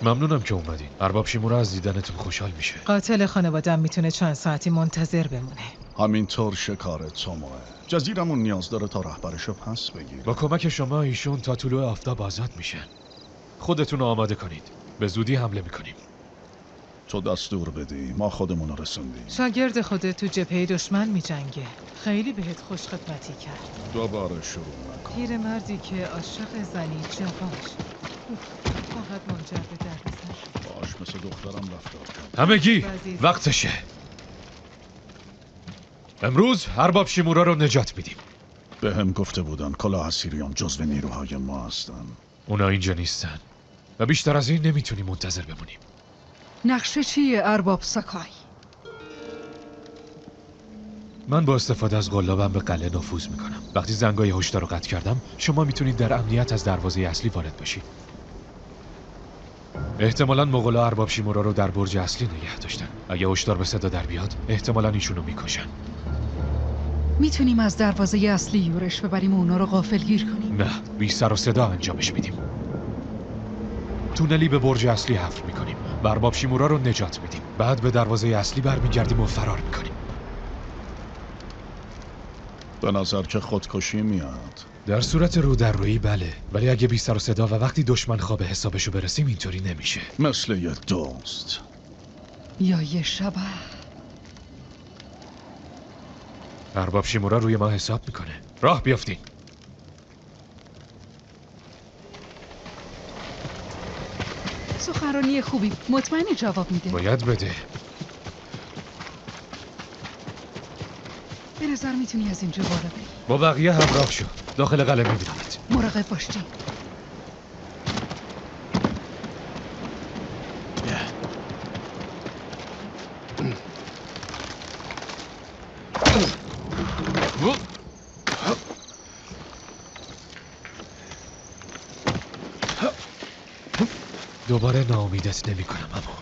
ممنونم که اومدین. ارباب شیمورا از دیدنتون خوشحال میشه. قاتل خانواده‌ام میتونه چند ساعتی منتظر بمونه. همینطور شکار توموه. جزیرمون نیاز داره تا رهبرشو پس بگیره. با کمک شما ایشون تا طلوع آفتاب آزاد میشن. خودتون رو آماده کنید. به زودی حمله میکنیم. تو دستور بدی، ما خودمون رو رسوندیم. شاگرد خودت تو جبهه دشمن میجنگه. خیلی بهت خوش خدمتی کرد. دوباره شروع نکن. پیرمردی که عاشق زنی جواش فقط منجر به دردسر شد. باش مثل دخترم رفتار کن. همگی وقتشه. امروز ارباب شیمورا رو نجات میدیم. به هم گفته بودن کلاه اسیریان جزو نیروهای ما هستن. اونا اینجا نیستن و بیشتر از این نمیتونیم منتظر بمونیم. نقشه چیه ارباب ساکای؟ من با استفاده از قلابم به قلعه نفوذ میکنم. وقتی زنگای هشدار رو قطع کردم، شما میتونید در امنیت از دروازه اصلی وارد بشید. احتمالاً مغولا ارباب شیمورا رو در برج اصلی نگه داشتن. اگه هشدار به صدا در بیاد، احتمالاً ایشونو میکشن. میتونیم از دروازه اصلی یورش ببریم و اونا رو غافلگیر کنیم؟ نه، بی سر و صدا انجامش میدیم. تونلی به برج اصلی حفر میکنیم و ارباب شیمورا رو نجات میدیم. بعد به دروازه اصلی برمیگردیم و فرار میکنیم. به نظر که خودکشی میاد. در صورت رو در رویی بله، ولی اگه بی سر و صدا و وقتی دشمن خواب حسابشو برسیم اینطوری نمیشه. مثل یه دوست یا یه شبح. ارباب شیمورا روی ما حساب میکنه. راه بیافتین. سخنرانی خوبی، مطمئنی جواب میده؟ باید بده. به نظر میتونی از اینجا بالا بری. با بقیه همراه شو. داخل قلعه میبینمت. مراقب باشی. دوباره ناامیدت نمی کنم اما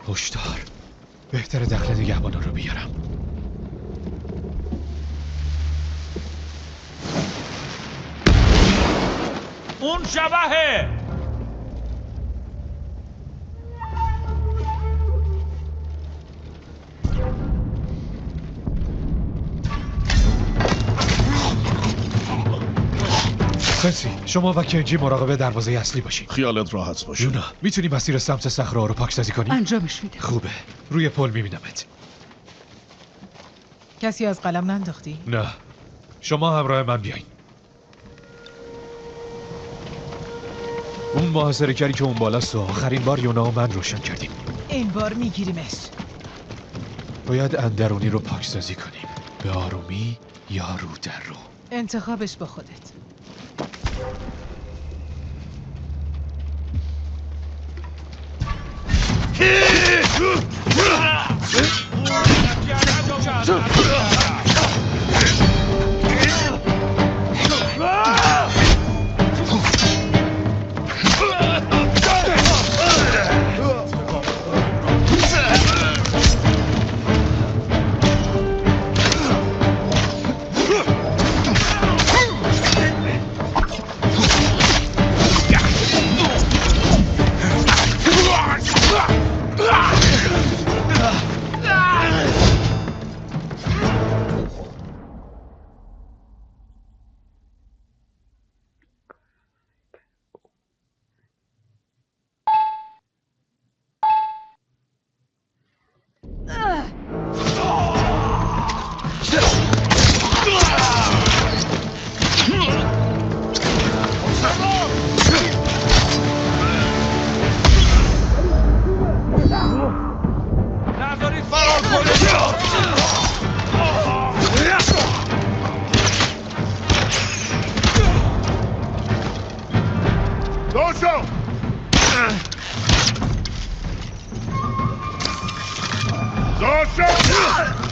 هشدار بهتره دخل نگهبانا رو بیارم. اون شبهه. سنسی شما و کنجی مراقب دروازه اصلی باشین. خیالت راحت باشه. یونا میتونی مسیر سمت صخره رو پاکسازی کنی؟ انجامش میده. خوبه روی پل میبینمت. کسی از قلم ننداختی؟ نه شما همراه من بیاین. اون محاصره‌گری که اون بالاست و آخرین بار یونا و من روشن کردیم. این بار میگیریمش. باید اندرونی رو پاکسازی کنیم. به آرومی یا رو در رو. انتخابش با خودت. نذارید فرار کنه. دوشو دوشو